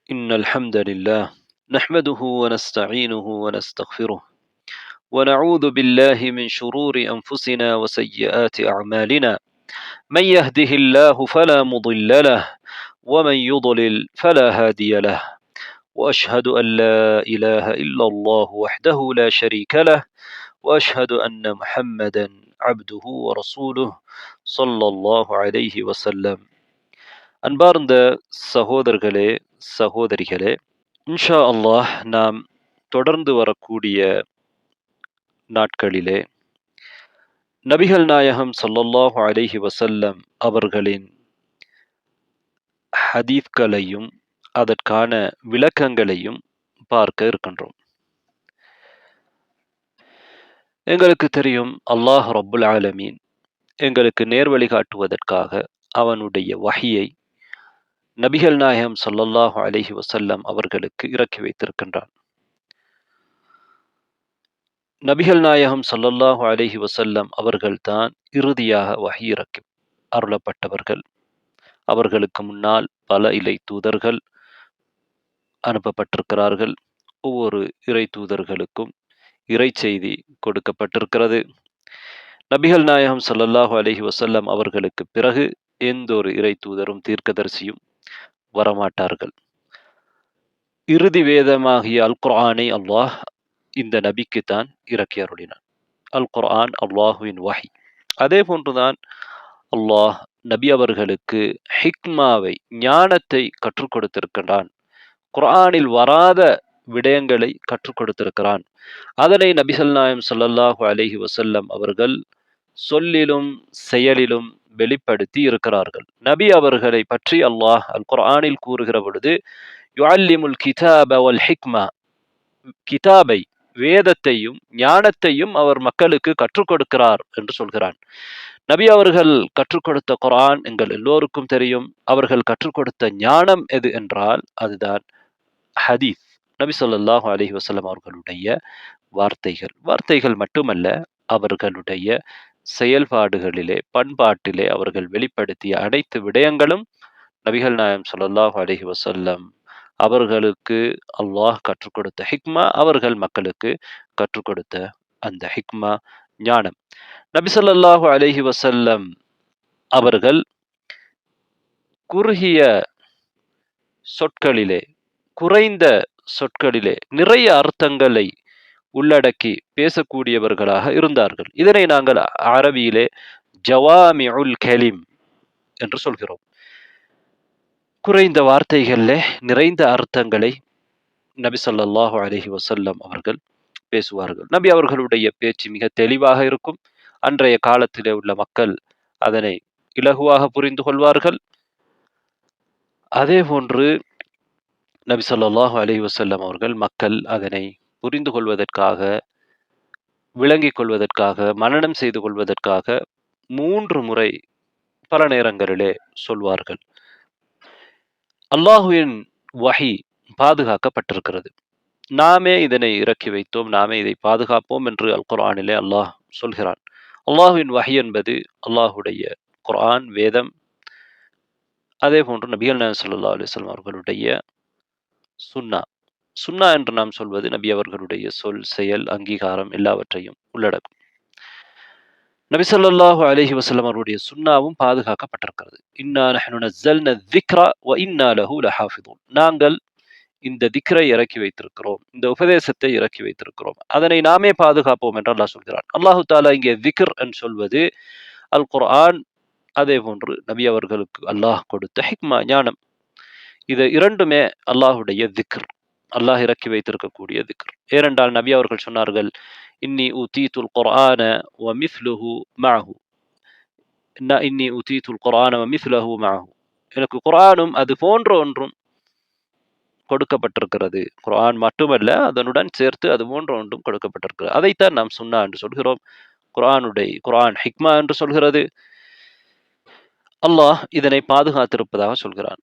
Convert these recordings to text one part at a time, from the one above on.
إن الحمد لله نحمده ونستعينه ونستغفره ونعوذ بالله من شرور أنفسنا وسيئات أعمالنا. من يهده الله فلا مضل له ومن يضلل فلا هادي له. وأشهد أن لا إله إلا الله وحده لا شريك له وأشهد أن محمدا عبده ورسوله صلى الله عليه وسلم. அன்பார்ந்த சகோதரர்களே, சகோதரிகளே, இன்ஷா அல்லாஹ் நாம் தொடர்ந்து வரக்கூடிய நாட்களிலே நபிகள் நாயகம் ஸல்லல்லாஹு அலைஹி வஸல்லம் அவர்களின் ஹதீஸ்களையும் அதற்கான விளக்கங்களையும் பார்க்க இருக்கின்றோம். எங்களுக்கு தெரியும், அல்லாஹ் ரப்புல் ஆலமீன் எங்களுக்கு நேர்வழி காட்டுவதற்காக அவனுடைய வஹியை நபிகள் நாயகம் ஸல்லல்லாஹு அலைஹி வஸல்லம் அவர்களுக்கு இறக்கி வைத்திருக்கின்றான். நபிகள் நாயகம் ஸல்லல்லாஹு அலைஹி வஸல்லம் அவர்கள்தான் இறுதியாக வஹி இறக்கி அருளப்பட்டவர்கள். அவர்களுக்கு முன்னால் பல இறை தூதர்கள் அனுப்பப்பட்டிருக்கிறார்கள். ஒவ்வொரு இறை தூதர்களுக்கும் இறை செய்தி கொடுக்கப்பட்டிருக்கிறது. நபிகள் நாயகம் ஸல்லல்லாஹு அலைஹி வஸல்லம் அவர்களுக்கு பிறகு எந்த ஒரு இறை தூதரும் தீர்க்கதரிசியும் வரமாட்டார்கள். இறுதி வேதமாகிய அல் குர்ஆனை அல்லாஹ் இந்த நபிக்கு தான் இறக்கி அருளினான். அல் குர்ஆன் அல்லாஹுவின் வஹி. அதே போன்றுதான் அல்லாஹ் நபி அவர்களுக்கு ஹிக்மாவை, ஞானத்தை கற்றுக் கொடுத்திருக்கின்றான். குர்ஆனில் வராத விடயங்களை கற்றுக் கொடுத்திருக்கிறான். அதனை நபிகள் நாயகம் ஸல்லல்லாஹு அலைஹி வஸல்லம் அவர்கள் சொல்லிலும் செயலிலும் வெளிப்படுத்தி இருக்கிறார்கள். நபி அவர்களை பற்றி அல்லாஹ் அல் குர்ஆனில் கூறுகிற பொழுது, யுஅல்லிமுல் கிதாப வல் ஹிக்மா, கிதாபை, வேதத்தையும் ஞானத்தையும் அவர் மக்களுக்கு கற்றுக் கொடுக்கிறார் என்று சொல்கிறான். நபி அவர்கள் கற்றுக் கொடுத்த குர்ஆன் எங்கள் எல்லோருக்கும் தெரியும். அவர்கள் கற்றுக் கொடுத்த ஞானம் எது என்றால் அதுதான் ஹதீஸ். நபி ஸல்லல்லாஹு அலைஹி வஸல்லம் அவர்களுடைய வார்த்தைகள் மட்டுமல்ல, அவர்களுடைய செயல்பாடுகளிலே, பண்பாட்டிலே அவர்கள் வெளிப்படுத்திய அனைத்து விடயங்களும் நபிகள் நாயகம் ஸல்லல்லாஹு அலைஹி வஸல்லம் அவர்களுக்கு அல்லாஹ் கற்றுக் கொடுத்த ஹிக்மா, அவர்கள் மக்களுக்கு கற்றுக் கொடுத்த அந்த ஹிக்மா, ஞானம். நபி ஸல்லல்லாஹு அலைஹி வஸல்லம் அவர்கள் குறுகிய சொற்களிலே, குறைந்த சொற்களிலே நிறைய அர்த்தங்களை உள்ளடக்கி பேசக்கூடியவர்களாக இருந்தார்கள். இதனை நாங்கள் அரபியிலே ஜவாமிஉல் கலிம் என்று சொல்கிறோம். குறைந்த வார்த்தைகளிலே நிறைந்த அர்த்தங்களை நபி ஸல்லல்லாஹு அலைஹி வஸல்லம் அவர்கள் பேசுவார்கள். நபி அவர்களுடைய பேச்சு மிக தெளிவாக இருக்கும். அன்றைய காலத்திலே உள்ள மக்கள் அதனை இலகுவாக புரிந்து கொள்வார்கள். அதே போன்று நபி ஸல்லல்லாஹு அலைஹி வஸல்லம் அவர்கள் மக்கள் அதனை புரிந்து கொள்வதற்காக, விளங்கிக் கொள்வதற்காக, மனனம் செய்து கொள்வதற்காக 3 முறை பல நேரங்களிலே சொல்வார்கள். அல்லாஹுவின் வஹி பாதுகாக்கப்பட்டிருக்கிறது. நாமே இதனை இறக்கி வைத்தோம், நாமே இதை பாதுகாப்போம் என்று அல் குர்ஆனிலே அல்லாஹ் சொல்கிறான். அல்லாஹுவின் வஹி என்பது அல்லாஹுடைய குர்ஆன், வேதம். அதே போன்று நபிகள் நாயகம் ஸல்லல்லாஹு அலைஹி வஸல்லம் அவர்களுடைய சுன்னா. சுன்னா என்று நாம் சொல்வது நபி அவர்களுடைய சொல், செயல், அங்கீகாரம் எல்லாவற்றையும் உள்ளடக்கும். நபி ஸல்லல்லாஹு அலைஹி வஸல்லம் அவருடைய சுன்னாவும் பாதுகாக்கப்பட்டிருக்கிறது. இன்னா நஹ்னு நஸ்ஸல்னா ذிக்ர வ இன்னா லஹு லஹாஃபிதூன். நாங்கள் இந்த திக்ரை இறக்கி வைத்திருக்கிறோம், இந்த உபதேசத்தை இறக்கி வைத்திருக்கிறோம், அதனை நாமே பாதுகாப்போம் என்று அல்லாஹ் சொல்கிறான். அல்லாஹு தாலா இங்கே திக்ர் என்று சொல்வது அல் குர்ஆன், அதே போன்று நபி அவர்களுக்கு அல்லாஹ் கொடுத்த ஹிக்மா, ஞானம். இது இரண்டுமே அல்லாஹுடைய திக்ர், அல்லாஹ் இறக்கி வைத்திருக்கக்கூடிய திக்ர். ஏனென்றால் நபி அவர்கள் சொன்னார்கள், இன்னி ஊதீதுல் குர்ஆன வ மிஸ்லுஹு மஅஹு, இன்னி ஊதீதுல் குர்ஆன வ மிஸ்லுஹு மஅஹு. எனக்கு குர்ஆனும் அது போன்ற ஒன்றும் கொடுக்கப்பட்டிருக்கிறது. குர்ஆன் மட்டுமல்ல, அதனுடன் சேர்த்து அது போன்ற ஒன்றும் கொடுக்கப்பட்டிருக்கிறது. அதைத்தான் நாம் சுன்னா என்று சொல்கிறோம். குர்ஆன் ஹிக்மா என்று சொல்கிறது. அல்லாஹ் இதனை பாதுகாத்திருப்பதாக சொல்கிறான்.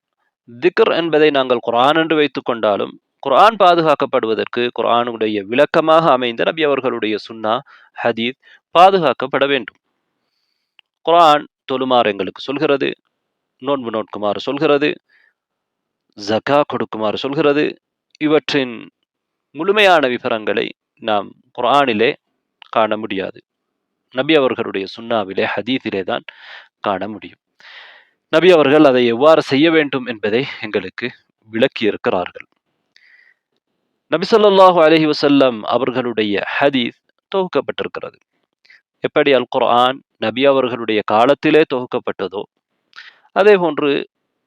திக்ர் என்பதை நாங்கள் குர்ஆன் என்று வைத்துக் கொண்டாலும், குர்ஆன் பாதுகாக்கப்படுவதற்கு குர்ஆனுடைய விளக்கமாக அமைந்த நபி அவர்களுடைய சுன்னா, ஹதீஸ் பாதுகாக்கப்பட வேண்டும். குர்ஆன் தொழுமாறு எங்களுக்கு சொல்கிறது, நோன்பு நோட்குமாறு சொல்கிறது, ஜக்கா கொடுக்குமாறு சொல்கிறது. இவற்றின் முழுமையான விவரங்களை நாம் குர்ஆனிலே காண முடியாது. நபி அவர்களுடைய சுன்னாவிலே, ஹதீஸிலே தான் காண முடியும். நபி அவர்கள் அதை எவ்வாறு செய்ய வேண்டும் என்பதை எங்களுக்கு விளக்கி இருக்கிறார்கள். நபி ஸல்லல்லாஹு அலைஹி வஸல்லம் அவர்களுடைய ஹதீஸ் தொகுக்கப்பட்டிருக்கிறது. எப்படி அல் குர்ஆன் நபி அவர்களுடைய காலத்திலே தொகுக்கப்பட்டதோ, அதே போன்று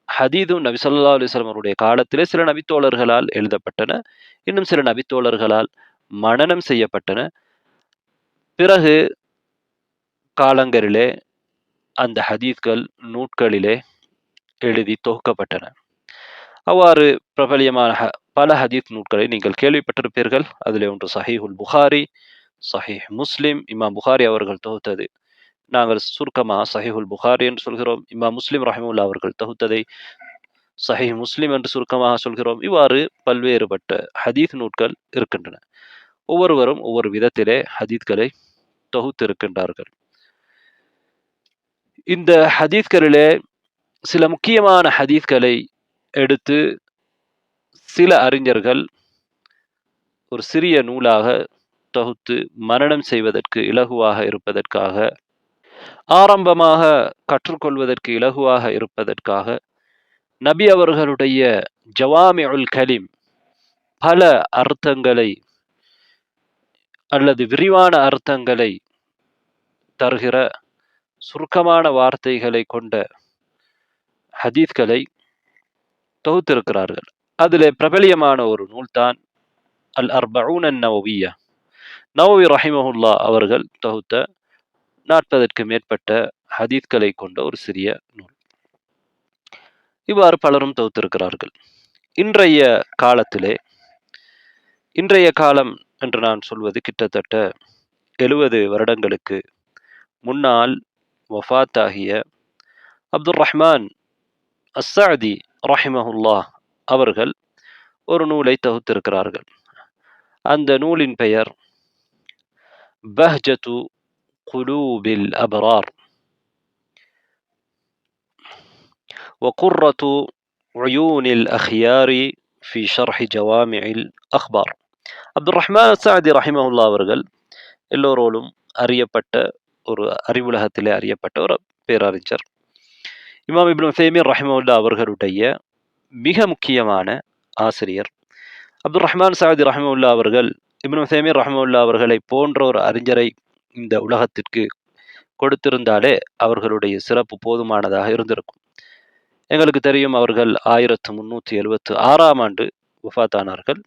ஹதீதும் நபி ஸல்லல்லாஹு அலைஹி வஸல்லம் அவருடைய காலத்திலே சில நபித்தோழர்களால் எழுதப்பட்டன, இன்னும் சில நபித்தோழர்களால் மனனம் செய்யப்பட்டன. பிறகு காலங்களிலே அந்த ஹதீஸ்கள் நூட்களிலே எழுதி தொகுக்கப்பட்டன. அவ்வாறு பிரபலியமான பல ஹதீஸ் நூட்களை நீங்கள் கேள்விப்பட்டிருப்பீர்கள். அதிலே ஒன்று சஹீஹுல் புகாரி, சஹீஹ் முஸ்லிம். இமாம் புகாரி அவர்கள் தொகுத்தது நாங்கள் சுருக்கமாக சஹீஹுல் புகாரி என்று சொல்கிறோம். இமாம் முஸ்லிம் ரஹிமஹுல்லாஹ் அவர்கள் தொகுத்ததை சஹீஹ் முஸ்லிம் என்று சுருக்கமாக சொல்கிறோம். இவ்வாறு பல்வேறுபட்ட ஹதீஸ் நூட்கள் இருக்கின்றன. ஒவ்வொருவரும் ஒவ்வொரு விதத்திலே ஹதீஸ்களை தொகுத்திருக்கின்றார்கள். இந்த ஹதீஸ்களிலே சில முக்கியமான ஹதீஸ்களை எடுத்து சில அறிஞர்கள் ஒரு சிறிய நூலாக தொகுத்து மனனம் செய்வதற்கு இலகுவாக இருப்பதற்காக, ஆரம்பமாக கற்றுக்கொள்வதற்கு இலகுவாக இருப்பதற்காக, நபி அவர்களுடைய ஜவாமிஉல் கலிம், பல அர்த்தங்களை அல்லது விரிவான அர்த்தங்களை தருகிற சுருக்கமான வார்த்தைகளை கொண்ட ஹதீஸ்களை தொகுத்திருக்கிறார்கள். அதிலே பிரபலியமான ஒரு நூல்தான் அல் அர்பஊன் அன்-நவவிய்யா. நவவி ரஹிமஹுல்லாஹ் அவர்கள் தொகுத்த 40க்கு மேற்பட்ட ஹதீஸ்களை கொண்ட ஒரு சிறிய நூல். இவ்வாறு பலரும் தொகுத்திருக்கிறார்கள். இன்றைய காலத்திலே, இன்றைய காலம் என்று நான் சொல்வது கிட்டத்தட்ட 70 வருடங்களுக்கு முன்னால் வஃபாத்தாகிய அப்துர் ரஹ்மான் அஸ்ஸஅதி ரஹிமஹுல்லாஹ் அவர்கள் ஒரு நூலை தொகுத்திருக்கிறார்கள். அந்த நூலின் பெயர் பஹ்ஜத்து குலூபில் அப்ரார் وقرة عيون الأخيار في شرح جوامع الأخبار. அப்துர் ரஹ்மான் அஸ்ஸஅதி ரஹிமஹுல்லாஹ் அவர்கள் எல்லோரோடும் அறியப்பட்ட ஒரு அறிவுலகத்திலே அறியப்பட்ட ஒரு பேரறிஞர். இமாம் இப்னு உஸைமீன் ரஹிமஹுல்லாஹ் அவர்களுடைய மிக முக்கியமான ஆசிரியர். அப்துர் ரஹ்மான் சஅதி ரஹிமஹுல்லாஹ் அவர்கள் இப்னு உஸைமீன் ரஹிமஹுல்லாஹ் அவர்களை போன்ற ஒரு அறிஞரை இந்த உலகத்திற்கு கொடுத்திருந்தாலே அவர்களுடைய சிறப்பு போதுமானதாக இருந்திருக்கும். எங்களுக்கு தெரியும், அவர்கள் 1376ஆம் ஆண்டு வஃபாத்தானார்கள்.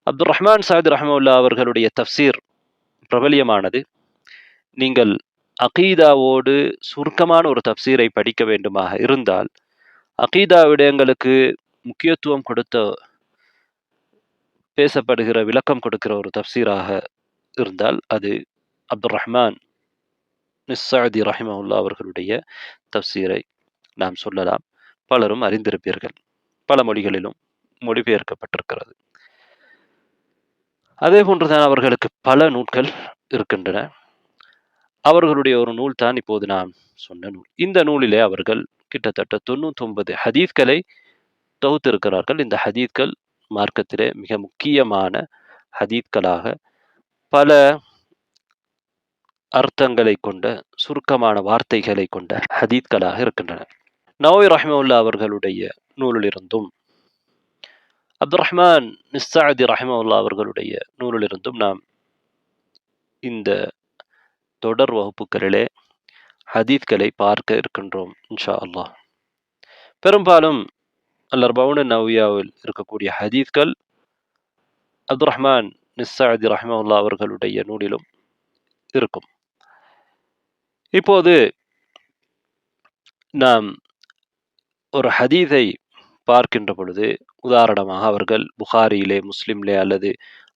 அப்துர் ரஹ்மான் சஅதி ரஹிமஹுல்லாஹ் அவர்களுடைய தஃப்சீர் பிரபலியமானது. நீங்கள் அகீதாவோடு சுருக்கமான ஒரு தஃப்சீரை படிக்க வேண்டுமாக இருந்தால், அகீதா விடயங்களுக்கு முக்கியத்துவம் கொடுத்த பேசப்படுகிற விளக்கம் கொடுக்கிற ஒரு தஃப்சீராக இருந்தால் அது அப்துர் ரஹ்மான் அஸ்ஸஅதி ரஹிமஹுல்லாஹ் அவர்களுடைய தஃப்சீரை நாம் சொல்லலாம். பலரும் அறிந்திருப்பீர்கள். பல மொழிகளிலும் மொழிபெயர்க்கப்பட்டிருக்கிறது. அதே போன்றுதான் அவர்களுக்கு பல நூல்கள் இருக்கின்றன. அவர்களுடைய ஒரு நூல் தான் இப்போது நாம் சொன்ன நூல். இந்த நூலிலே அவர்கள் கிட்டத்தட்ட 99 ஹதீஸ்களை தொகுத்திருக்கிறார்கள். இந்த ஹதீஸ்கள் மார்க்கத்திலே மிக முக்கியமான ஹதீஸ்களாக பல அர்த்தங்களை கொண்ட சுருக்கமான வார்த்தைகளை கொண்ட ஹதீஸ்களாக இருக்கின்றன. நவவி ரஹிமஹுல்லாஹ் அவர்களுடைய நூலிலிருந்தும் அப்துர் ரஹ்மான் அஸ்ஸஅதி ரஹிமஹுல்லாஹ் அவர்களுடைய நூலிலிருந்தும் நாம் இந்த தொடர் வகுப்புகளிலே ஹதீஸ்களை பார்க்க இருக்கின்றோம் இன்ஷா அல்லாஹ். பெரும்பாலும் அல் அர்பஊன் அன்-நவவிய்யாவில் இருக்கக்கூடிய ஹதீஸ்கள் அப்துர் ரஹ்மான் அஸ்ஸஅதி ரஹிமஹுல்லாஹ் அவர்களுடைய நூலிலும் இருக்கும். இப்போது நாம் ஒரு ஹதீஸை பார்க்கின்ற பொழுது, உதாரணமாக அவர்கள் புகாரியிலே, முஸ்லிம்லே அல்லது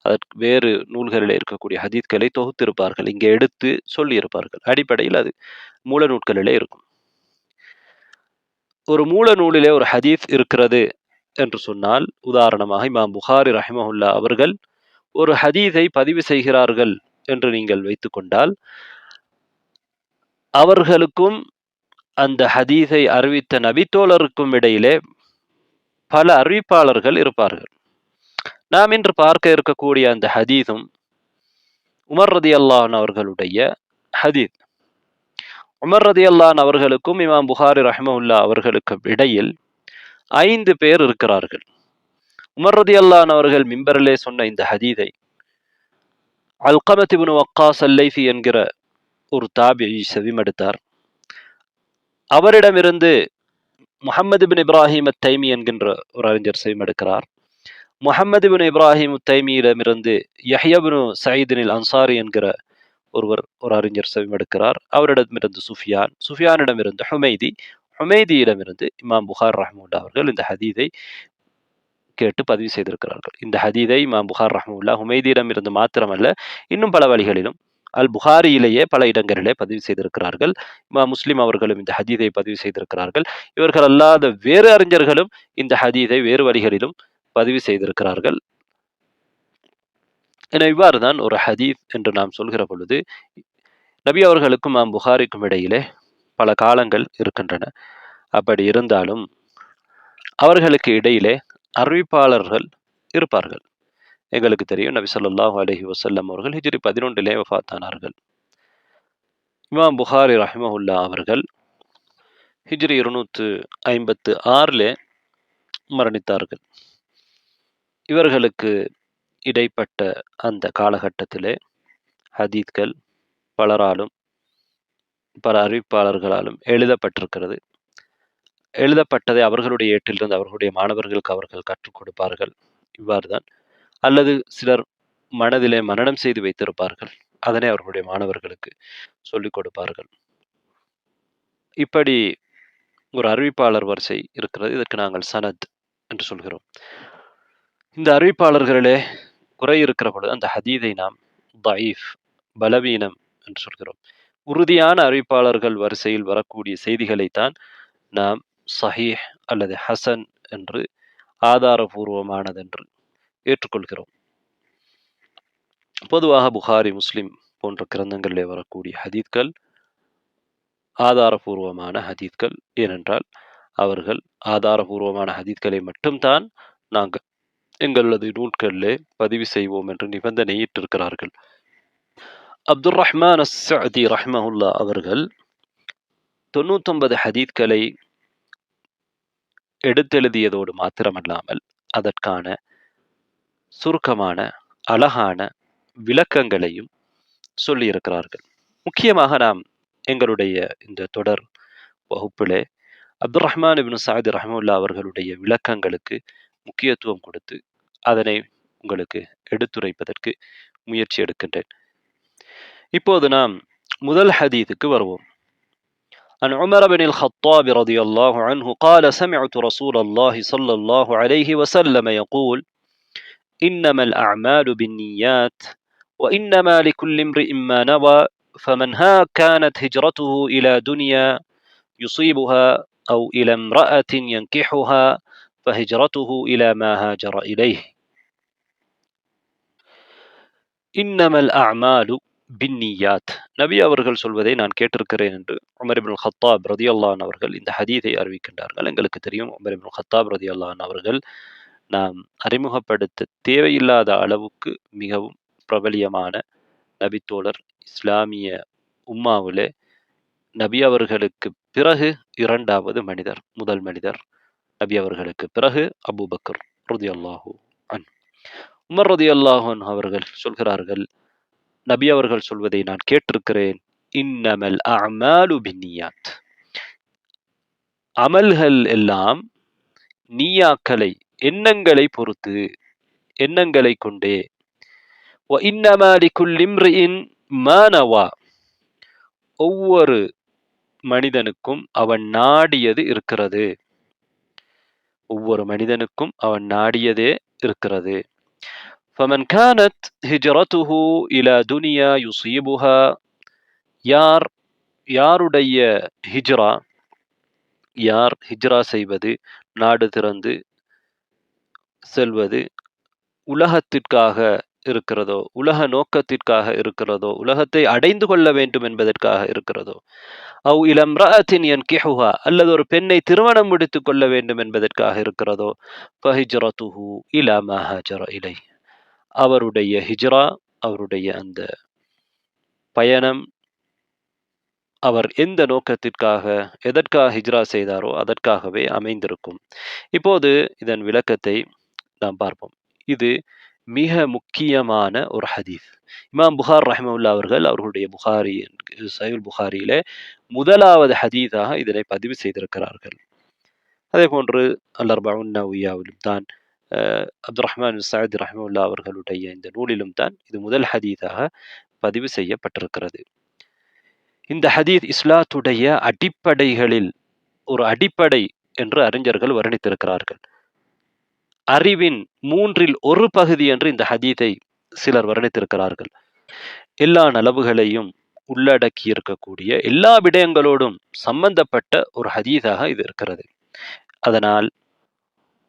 அதற்கு வேறு நூல்களிலே இருக்கக்கூடிய ஹதீஸ்களை தொகுத்திருப்பார்கள். இங்கே எடுத்து சொல்லியிருப்பார்கள். அடிப்படையில் அது மூல நூல்களிலே இருக்கும். ஒரு மூல நூலிலே ஒரு ஹதீஸ் இருக்கிறது என்று சொன்னால், உதாரணமாக இமாம் புகாரி ரஹிமஹுல்லாஹ் அவர்கள் ஒரு ஹதீஸை பதிவு செய்கிறார்கள் என்று நீங்கள் வைத்துக்கொண்டால், அவர்களுக்கும் அந்த ஹதீஸை அறிவித்த நபித்தோழருக்கும் இடையிலே பல அறிவிப்பாளர்கள் இருப்பார்கள். நாம் இன்று பார்க்க இருக்கக்கூடிய அந்த ஹதீஸும் உமர் ரலியல்லாஹு அன்ஹு அவர்களுடைய ஹதீஸ். உமர் ரலியல்லாஹு அன்ஹு அவர்களுக்கும் இமாம் புகாரி ரஹ்மத்துல்லாஹி அவர்களுக்கும் இடையில் 5 பேர் இருக்கிறார்கள். உமர் ரலியல்லாஹு அன்ஹு அவர்கள் மிம்பரிலே சொன்ன இந்த ஹதீஸை அல்கமத் இப்னு வக்காஸ் அல்லைசி என்கிற ஒரு தாபியி செவிமடுத்தார். அவரிடமிருந்து முஹம்மது பின் இப்ராஹிம் அத்தைமி என்கின்ற ஒரு அறிஞர் செவிமடுக்கிறார். முஹம்மது பின் இப்ராஹிம் தைமியிடமிருந்து யஹ்யா பின் சயீதின் அன்சாரி என்கிற ஒரு அறிஞர் செவிமடுக்கிறார். அவரிடமிருந்து சுஃபியானிடமிருந்து ஹுமைதியிடமிருந்து இமாம் புகார் ரஹ்மத்துல்லாஹி அவர்கள் இந்த ஹதீஸை கேட்டு பதிவு செய்திருக்கிறார்கள். இந்த ஹதீஸை இமாம் புகார் ரஹ்மத்துல்லாஹி ஹுமைதியிடமிருந்து மாத்திரமல்ல, இன்னும் பல வழிகளிலும் அல் புகாரியிலேயே பல இடங்களிலே பதிவு செய்திருக்கிறார்கள். இமாம் முஸ்லிம் அவர்களும் இந்த ஹதீஸை பதிவு செய்திருக்கிறார்கள். இவர்கள் அல்லாத வேறு அறிஞர்களும் இந்த ஹதீஸை வேறு வழிகளிலும் பதிவு செய்திருக்கிறார்கள். என இவ்வாறுதான் ஒரு ஹதீஸ் என்று நாம் சொல்கிற பொழுது நபி அவர்களுக்கும் இமாம் புகாரிக்கும் இடையிலே பல காலங்கள் இருக்கின்றன. அப்படி இருந்தாலும் அவர்களுக்கு இடையிலே அறிவிப்பாளர்கள் இருப்பார்கள். எங்களுக்கு தெரியும், நபி ஸல்லல்லாஹு அலைஹி வஸல்லம் அவர்கள் ஹிஜ்ரி 11 வஃபாத்தானார்கள். இமாம் புகாரி ரஹ்மத்துல்லாஹி அவர்கள் ஹிஜ்ரி 256 மரணித்தார்கள். இவர்களுக்கு இடைப்பட்ட அந்த காலகட்டத்திலே ஹதீத்கள் பலராலும் பல அறிவிப்பாளர்களாலும் எழுதப்பட்டிருக்கிறது. எழுதப்பட்டதை அவர்களுடைய ஏட்டிலிருந்து அவர்களுடைய மாணவர்களுக்கு அவர்கள் கற்றுக் கொடுப்பார்கள். இவ்வாறுதான். அல்லது சிலர் மனதிலே மனனம் செய்து வைத்திருப்பார்கள். அதனை அவர்களுடைய மாணவர்களுக்கு சொல்லிக் கொடுப்பார்கள். இப்படி ஒரு அறிவிப்பாளர் வரிசை இருக்கிறது. இதற்கு நாங்கள் சனத் என்று சொல்கிறோம். இந்த அறிவிப்பாளர்களிலே குறை இருக்கிற பொழுது அந்த ஹதீதை நாம் தயீஃப், பலவீனம் என்று சொல்கிறோம். உறுதியான அறிவிப்பாளர்கள் வரிசையில் வரக்கூடிய செய்திகளைத்தான் நாம் சஹீஹ் அல்லது ஹசன் என்று ஆதாரபூர்வமானதென்று ஏற்றுக்கொள்கிறோம். பொதுவாக புகாரி, முஸ்லிம் போன்ற கிரந்தங்களிலே வரக்கூடிய ஹதீத்கள் ஆதாரபூர்வமான ஹதீத்கள். ஏனென்றால் அவர்கள் ஆதாரபூர்வமான ஹதீத்களை மட்டும்தான் நாங்கள் எங்களது நூல்களிலே பதிவு செய்வோம் என்று நிபந்தனையிட்டிருக்கிறார்கள். அப்துர் ரஹ்மான் அஸ்-ஸஅதி ரஹ்மஹுல்லாஹ் அவர்கள் 99 ஹதீத்களை எடுத்தெழுதியதோடு மாத்திரமல்லாமல் அதற்கான சுருக்கமான அழகான விளக்கங்களையும் சொல்லியிருக்கிறார்கள். முக்கியமாக நாம் எங்களுடைய இந்த தொடர் வகுப்பிலே அப்துர் ரஹ்மான் இப்னு சஅத் ரஹ்மத்துல்லாஹி அவர்களுடைய விளக்கங்களுக்கு முக்கியத்துவம் கொடுத்து அதனை உங்களுக்கு எடுத்துரைப்பதற்கு முயற்சி எடுக்கின்றேன். இப்போது நாம் முதல் ஹதீஸுக்கு வருவோம். عن عمر بن الخطاب رضي الله عنه قال سمعت رسول الله صلى الله عليه وسلم يقول إنما الأعمال بالنيات وإنما لكل امرئ ما نوى فمن كانت هجرته إلى دنيا يصيبها أو إلى امرأة ينكحها فهجرته إلى ما هاجر إليه. இன்னமல் அஅமாலு பின்னியாத். நபி அவர்கள் சொல்வதை நான் கேட்டிருக்கிறேன் என்று உமர் இப்னுல் கத்தாப் ரலியல்லாஹு அன்ஹு அவர்கள் இந்த ஹதீஸை அறிவிக்கின்றார்கள். எங்களுக்கு தெரியும், உமர் இப்னுல் கத்தாப் ரலியல்லாஹு அன்ஹு அவர்கள் நாம் அறிமுகப்படுத்த தேவையில்லாத அளவுக்கு மிகவும் பிரபலியமான நபித்தோழர். இஸ்லாமிய உம்மாவிலே நபி அவர்களுக்கு பிறகு 2வது மனிதர். முதல் மனிதர் நபி அவர்களுக்கு பிறகு அபூபக்கர் ரலியல்லாஹு அன்ஹு. உமர் ரலியல்லாஹு அன்ஹு அவர்கள் சொல்கிறார்கள், நபி அவர்கள் சொல்வதை நான் கேட்டிருக்கிறேன். இன்னமல் அஅமாலு பின்னியாத். அமல்கள் எல்லாம் நியாக்களை, எண்ணங்களை பொறுத்து, எண்ணங்களை கொண்டே. வ இன்னமா லிகுல்லி இம்ரிஇன் மா நவா. ஒவ்வொரு மனிதனுக்கும் அவன் நாடியது இருக்கிறது. ஒவ்வொரு மனிதனுக்கும் அவன் நாடியதே இருக்கிறது. فمن كانت هجرته إلى دنيا يصيبها. யாருடைய ஹிஜ்ரா, யார் ஹிஜ்ரா செய்வது, நாடு திறந்து செல்வது, உலகத்திற்காக இருக்கிறதோ, உலக நோக்கத்திற்காக இருக்கிறதோ, உலகத்தை அடைந்து கொள்ள வேண்டும் என்பதற்காக இருக்கிறதோ, அவ் இலம்ரஅத்தின் யன்கிஹுஹா, அல்லது ஒரு பெண்ணை திருமணம் முடித்துக் கொள்ள வேண்டும் என்பதற்காக இருக்கிறதோ, ஃபஹிஜ்ரத்துஹு இலா மா ஹாஜர இலைஹ், அவருடைய ஹிஜ்ரா, அவருடைய அந்த பயணம், அவர் எந்த நோக்கத்திற்காக எதற்காக ஹிஜ்ரா செய்தாரோ அதற்காகவே அமைந்திருக்கும். இப்போது இதன் விளக்கத்தை நாம் பார்ப்போம். இது மிக முக்கியமான ஒரு ஹதீஸ். இமாம் புகார் ரஹ்மத்துல்லாஹி அவர்கள் அவர்களுடைய சஹீஹுல் புகாரியிலே முதலாவது ஹதீஸாக இதனை பதிவு செய்திருக்கிறார்கள். அதே போன்று அல் அர்பஊன் நவவியாவிலும் தான் அப்துர் ரஹ்மான் பின் சஅத் ரஹ்மத்துல்லாஹி அவர்களுடைய இந்த நூலிலும் தான் இது முதல் ஹதீஸாக பதிவு செய்யப்பட்டிருக்கிறது. இந்த ஹதீஸ் இஸ்லாத்துடைய அடிப்படைகளில் ஒரு அடிப்படை என்று அறிஞர்கள் வர்ணித்திருக்கிறார்கள். அறிவின் 1/3 பகுதி என்று இந்த ஹதீஸை சிலர் வர்ணித்திருக்கிறார்கள். எல்லா நலவுகளையும் உள்ளடக்கி இருக்கக்கூடிய எல்லா விடயங்களோடும் சம்பந்தப்பட்ட ஒரு ஹதீஸாக இது இருக்கிறது. அதனால்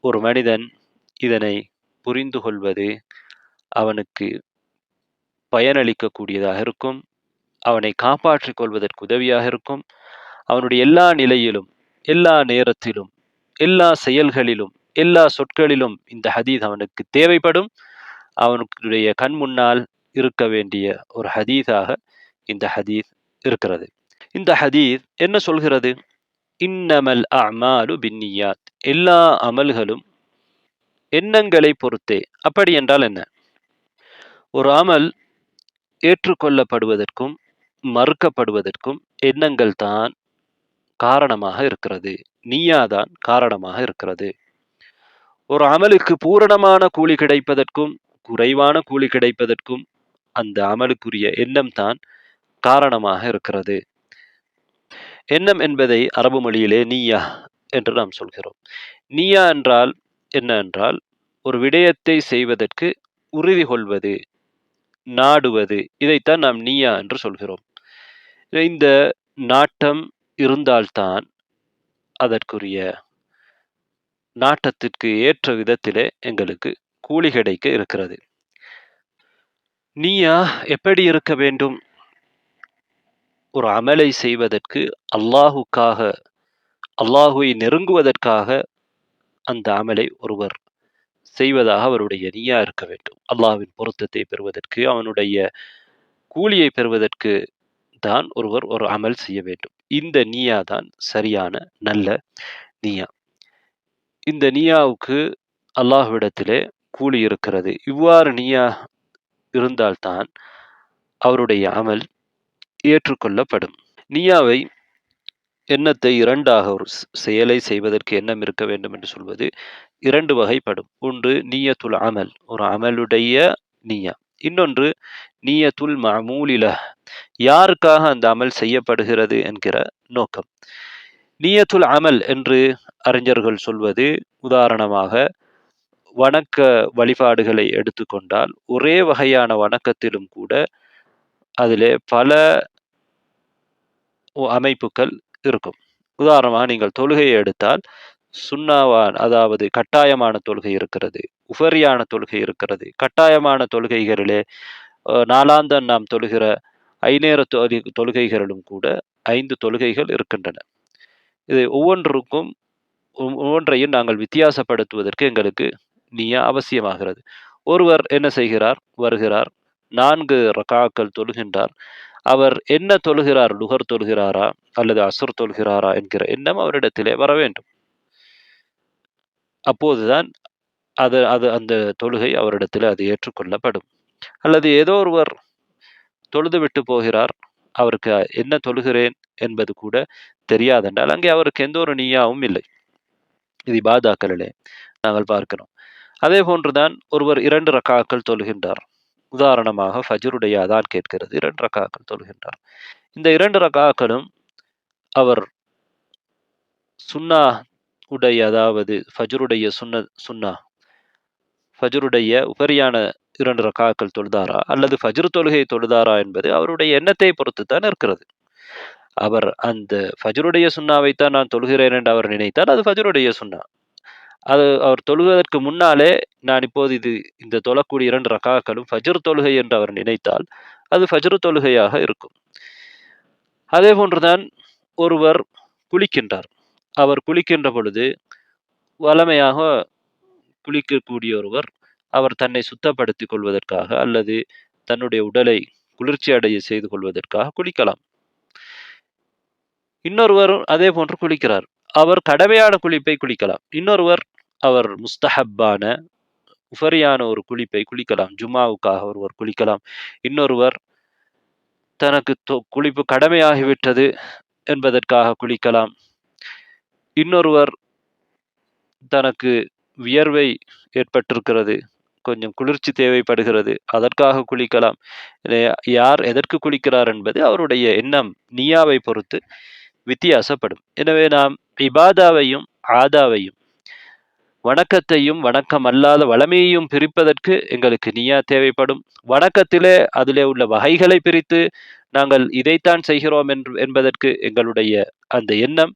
ஒரு மனிதன் இதனை புரிந்து கொள்வது அவனுக்கு பயனளிக்கக்கூடியதாக இருக்கும். அவனை காப்பாற்றிக் கொள்வதற்கு உதவியாக இருக்கும். அவனுடைய எல்லா நிலையிலும், எல்லா நேரத்திலும், எல்லா செயல்களிலும், எல்லா சொற்களிலும் இந்த ஹதீஸ் அவனுக்கு தேவைப்படும். அவனுடைய கண் முன்னால் இருக்க வேண்டிய ஒரு ஹதீஸாக இந்த ஹதீஸ் இருக்கிறது. இந்த ஹதீஸ் என்ன சொல்கிறது? இன்னமல் அஅமாலு பின்னியாத், எல்லா அமல்களும் எண்ணங்களை பொறுத்தே. அப்படி என்றால் என்ன? ஒரு அமல் ஏற்றுக்கொள்ளப்படுவதற்கும் மறுக்கப்படுவதற்கும் எண்ணங்கள் தான் காரணமாக இருக்கிறது. நிய்யா தான் காரணமாக இருக்கிறது. ஒரு அமலுக்கு பூரணமான கூலி கிடைப்பதற்கும் குறைவான கூலி கிடைப்பதற்கும் அந்த அமலுக்குரிய எண்ணம் தான் காரணமாக இருக்கிறது. எண்ணம் என்பதை அரபு மொழியிலே நிய்யா என்று நாம் சொல்கிறோம். நிய்யா என்றால் என்ன என்றால், ஒரு விடயத்தை செய்வதற்கு உறுதி கொள்வது, நாடுவது, இதைத்தான் நாம் நிய்யா என்று சொல்கிறோம். இந்த நாட்டம் இருந்தால்தான் அதற்குரிய நாட்டத்திற்கு ஏற்ற விதத்திலே எங்களுக்கு கூலி கிடைக்க இருக்கிறது. நிய்யா எப்படி இருக்க வேண்டும்? ஒரு அமலை செய்வதற்கு அல்லாஹுக்காக, அல்லாஹுவை நெருங்குவதற்காக அந்த அமலை ஒருவர் செய்வதாக அவருடைய நிய்யா இருக்க வேண்டும். அல்லாஹ்வின் பொருத்தத்தை பெறுவதற்கு, அவனுடைய கூலியை பெறுவதற்கு தான் ஒருவர் ஒரு அமல் செய்ய வேண்டும். இந்த நிய்யா தான் சரியான நல்ல நிய்யா. இந்த நிய்யாவுக்கு அல்லாஹ்விடத்திலே கூலி இருக்கிறது. இவ்வாறு நிய்யா இருந்தால்தான் அவருடைய அமல் ஏற்றுக்கொள்ளப்படும். நிய்யாவை, எண்ணத்தை இரண்டாக, ஒரு செயலை செய்வதற்கு எண்ணம் இருக்க வேண்டும் என்று சொல்வது 2 வகைப்படும். ஒன்று நிய்யத்துல் அமல், ஒரு அமலுடைய நிய்யா. இன்னொன்று நிய்யத்துல் மஅமூலிலஹ், யாருக்காக அந்த அமல் செய்யப்படுகிறது என்கிற நோக்கம். நிய்யத்துல் அமல் என்று அறிஞர்கள் சொல்வது, உதாரணமாக வணக்க வழிபாடுகளை எடுத்துக்கொண்டால் ஒரே வகையான வணக்கத்திலும் கூட அதிலே பல அமைப்புகள் இருக்கும். உதாரணமாக நீங்கள் தொழுகையை எடுத்தால் சுன்னாவான், அதாவது கட்டாயமான தொழுகை இருக்கிறது, உஃபரியான தொழுகை இருக்கிறது. கட்டாயமான தொழுகைகளிலே நாளாந்தம் நாம் தொழுகிற ஐநேர தொழுகைகளிலும் கூட 5 தொழுகைகள் இருக்கின்றன. இது ஒவ்வொன்றையும் நாங்கள் வித்தியாசப்படுத்துவதற்கு எங்களுக்கு நிய்யா அவசியமாகிறது. ஒருவர் என்ன செய்கிறார்? வருகிறார், 4 ரக்ஆக்கள் தொழுகின்றார். அவர் என்ன தொழுகிறார்? லுஹர் தொழுகிறாரா அல்லது அஸ்ர் தொழுகிறாரா என்கிற எண்ணம் அவரிடத்திலே வர வேண்டும். அப்போதுதான் அது அது அந்த தொழுகை அவரிடத்தில் அது ஏற்றுக்கொள்ளப்படும். அல்லது ஏதோ ஒருவர் தொழுதுவிட்டு போகிறார், அவருக்கு என்ன தொழுகிறேன் என்பது கூட தெரியாதென்றால் அங்கே அவருக்கு எந்த ஒரு நிய்யாவும் இல்லை. இது இபாதாக்களிலே நாங்கள் பார்க்கிறோம். அதே போன்றுதான் ஒருவர் 2 ரக்ஆக்கள் தொழுகின்றார். உதாரணமாக ஃபஜ்ருடைய அதான் கேட்கிறது, 2 ரக்ஆக்கள் தொழுகின்றார். இந்த 2 ரக்ஆக்களும் அவர் சுன்னா உடைய, அதாவது ஃபஜ்ருடைய சுன்னா ஃபஜ்ருடைய உபரியான 2 ரக்ஆக்கள் தொழுதாரா அல்லது ஃபஜ்ர் தொழுகை தொழுதாரா என்பது அவருடைய எண்ணத்தை பொறுத்து தான் இருக்கிறது. அவர் அந்த ஃபஜ்ருடைய சுன்னாவைத்தான் நான் தொழுகிறேன் என்று அவர் நினைத்தால் அது ஃபஜ்ருடைய சுன்னா. அது அவர் தொழுவதற்கு முன்னாலே நான் இப்போது இந்த தொழக்கூடிய 2 ரக்காக்களும் ஃபஜ்ர் தொழுகை என்று அவர் நினைத்தால் அது ஃபஜ்ர் தொழுகையாக இருக்கும். அதே போன்றுதான் ஒருவர் குளிக்கின்றார். அவர் குளிக்கின்ற பொழுது வழமையாக குளிக்கக்கூடிய ஒருவர் அவர் தன்னை சுத்தப்படுத்திக் கொள்வதற்காக அல்லது தன்னுடைய உடலை குளிர்ச்சி அடைய செய்து கொள்வதற்காக குளிக்கலாம். இன்னொருவர் அதே போன்று குளிக்கிறார். அவர் கடமையான குளிப்பை குளிக்கலாம். இன்னொருவர் அவர் முஸ்தஹப்பான உஃபரியான ஒரு குளிப்பை குளிக்கலாம். ஜும்மாவுக்காக ஒருவர் குளிக்கலாம். இன்னொருவர் தனக்கு குளிப்பு கடமையாகிவிட்டது என்பதற்காக குளிக்கலாம். இன்னொருவர் தனக்கு வியர்வை ஏற்பட்டிருக்கிறது, கொஞ்சம் குளிர்ச்சி தேவைப்படுகிறது, அதற்காக குளிக்கலாம். யார் எதற்கு குளிக்கிறார் என்பது அவருடைய எண்ணம் நியாவை பொறுத்து வித்தியாசப்படும். எனவே நாம் இபாதாவையும் ஆதாவையும் வணக்கத்தையும் வணக்கம் அல்லாத வளமையையும் பிரிப்பதற்கு எங்களுக்கு நியா தேவைப்படும். வணக்கத்திலே அதிலே உள்ள வகைகளை பிரித்து நாங்கள் இதைத்தான் செய்கிறோம் என்பதற்கு எங்களுடைய அந்த எண்ணம்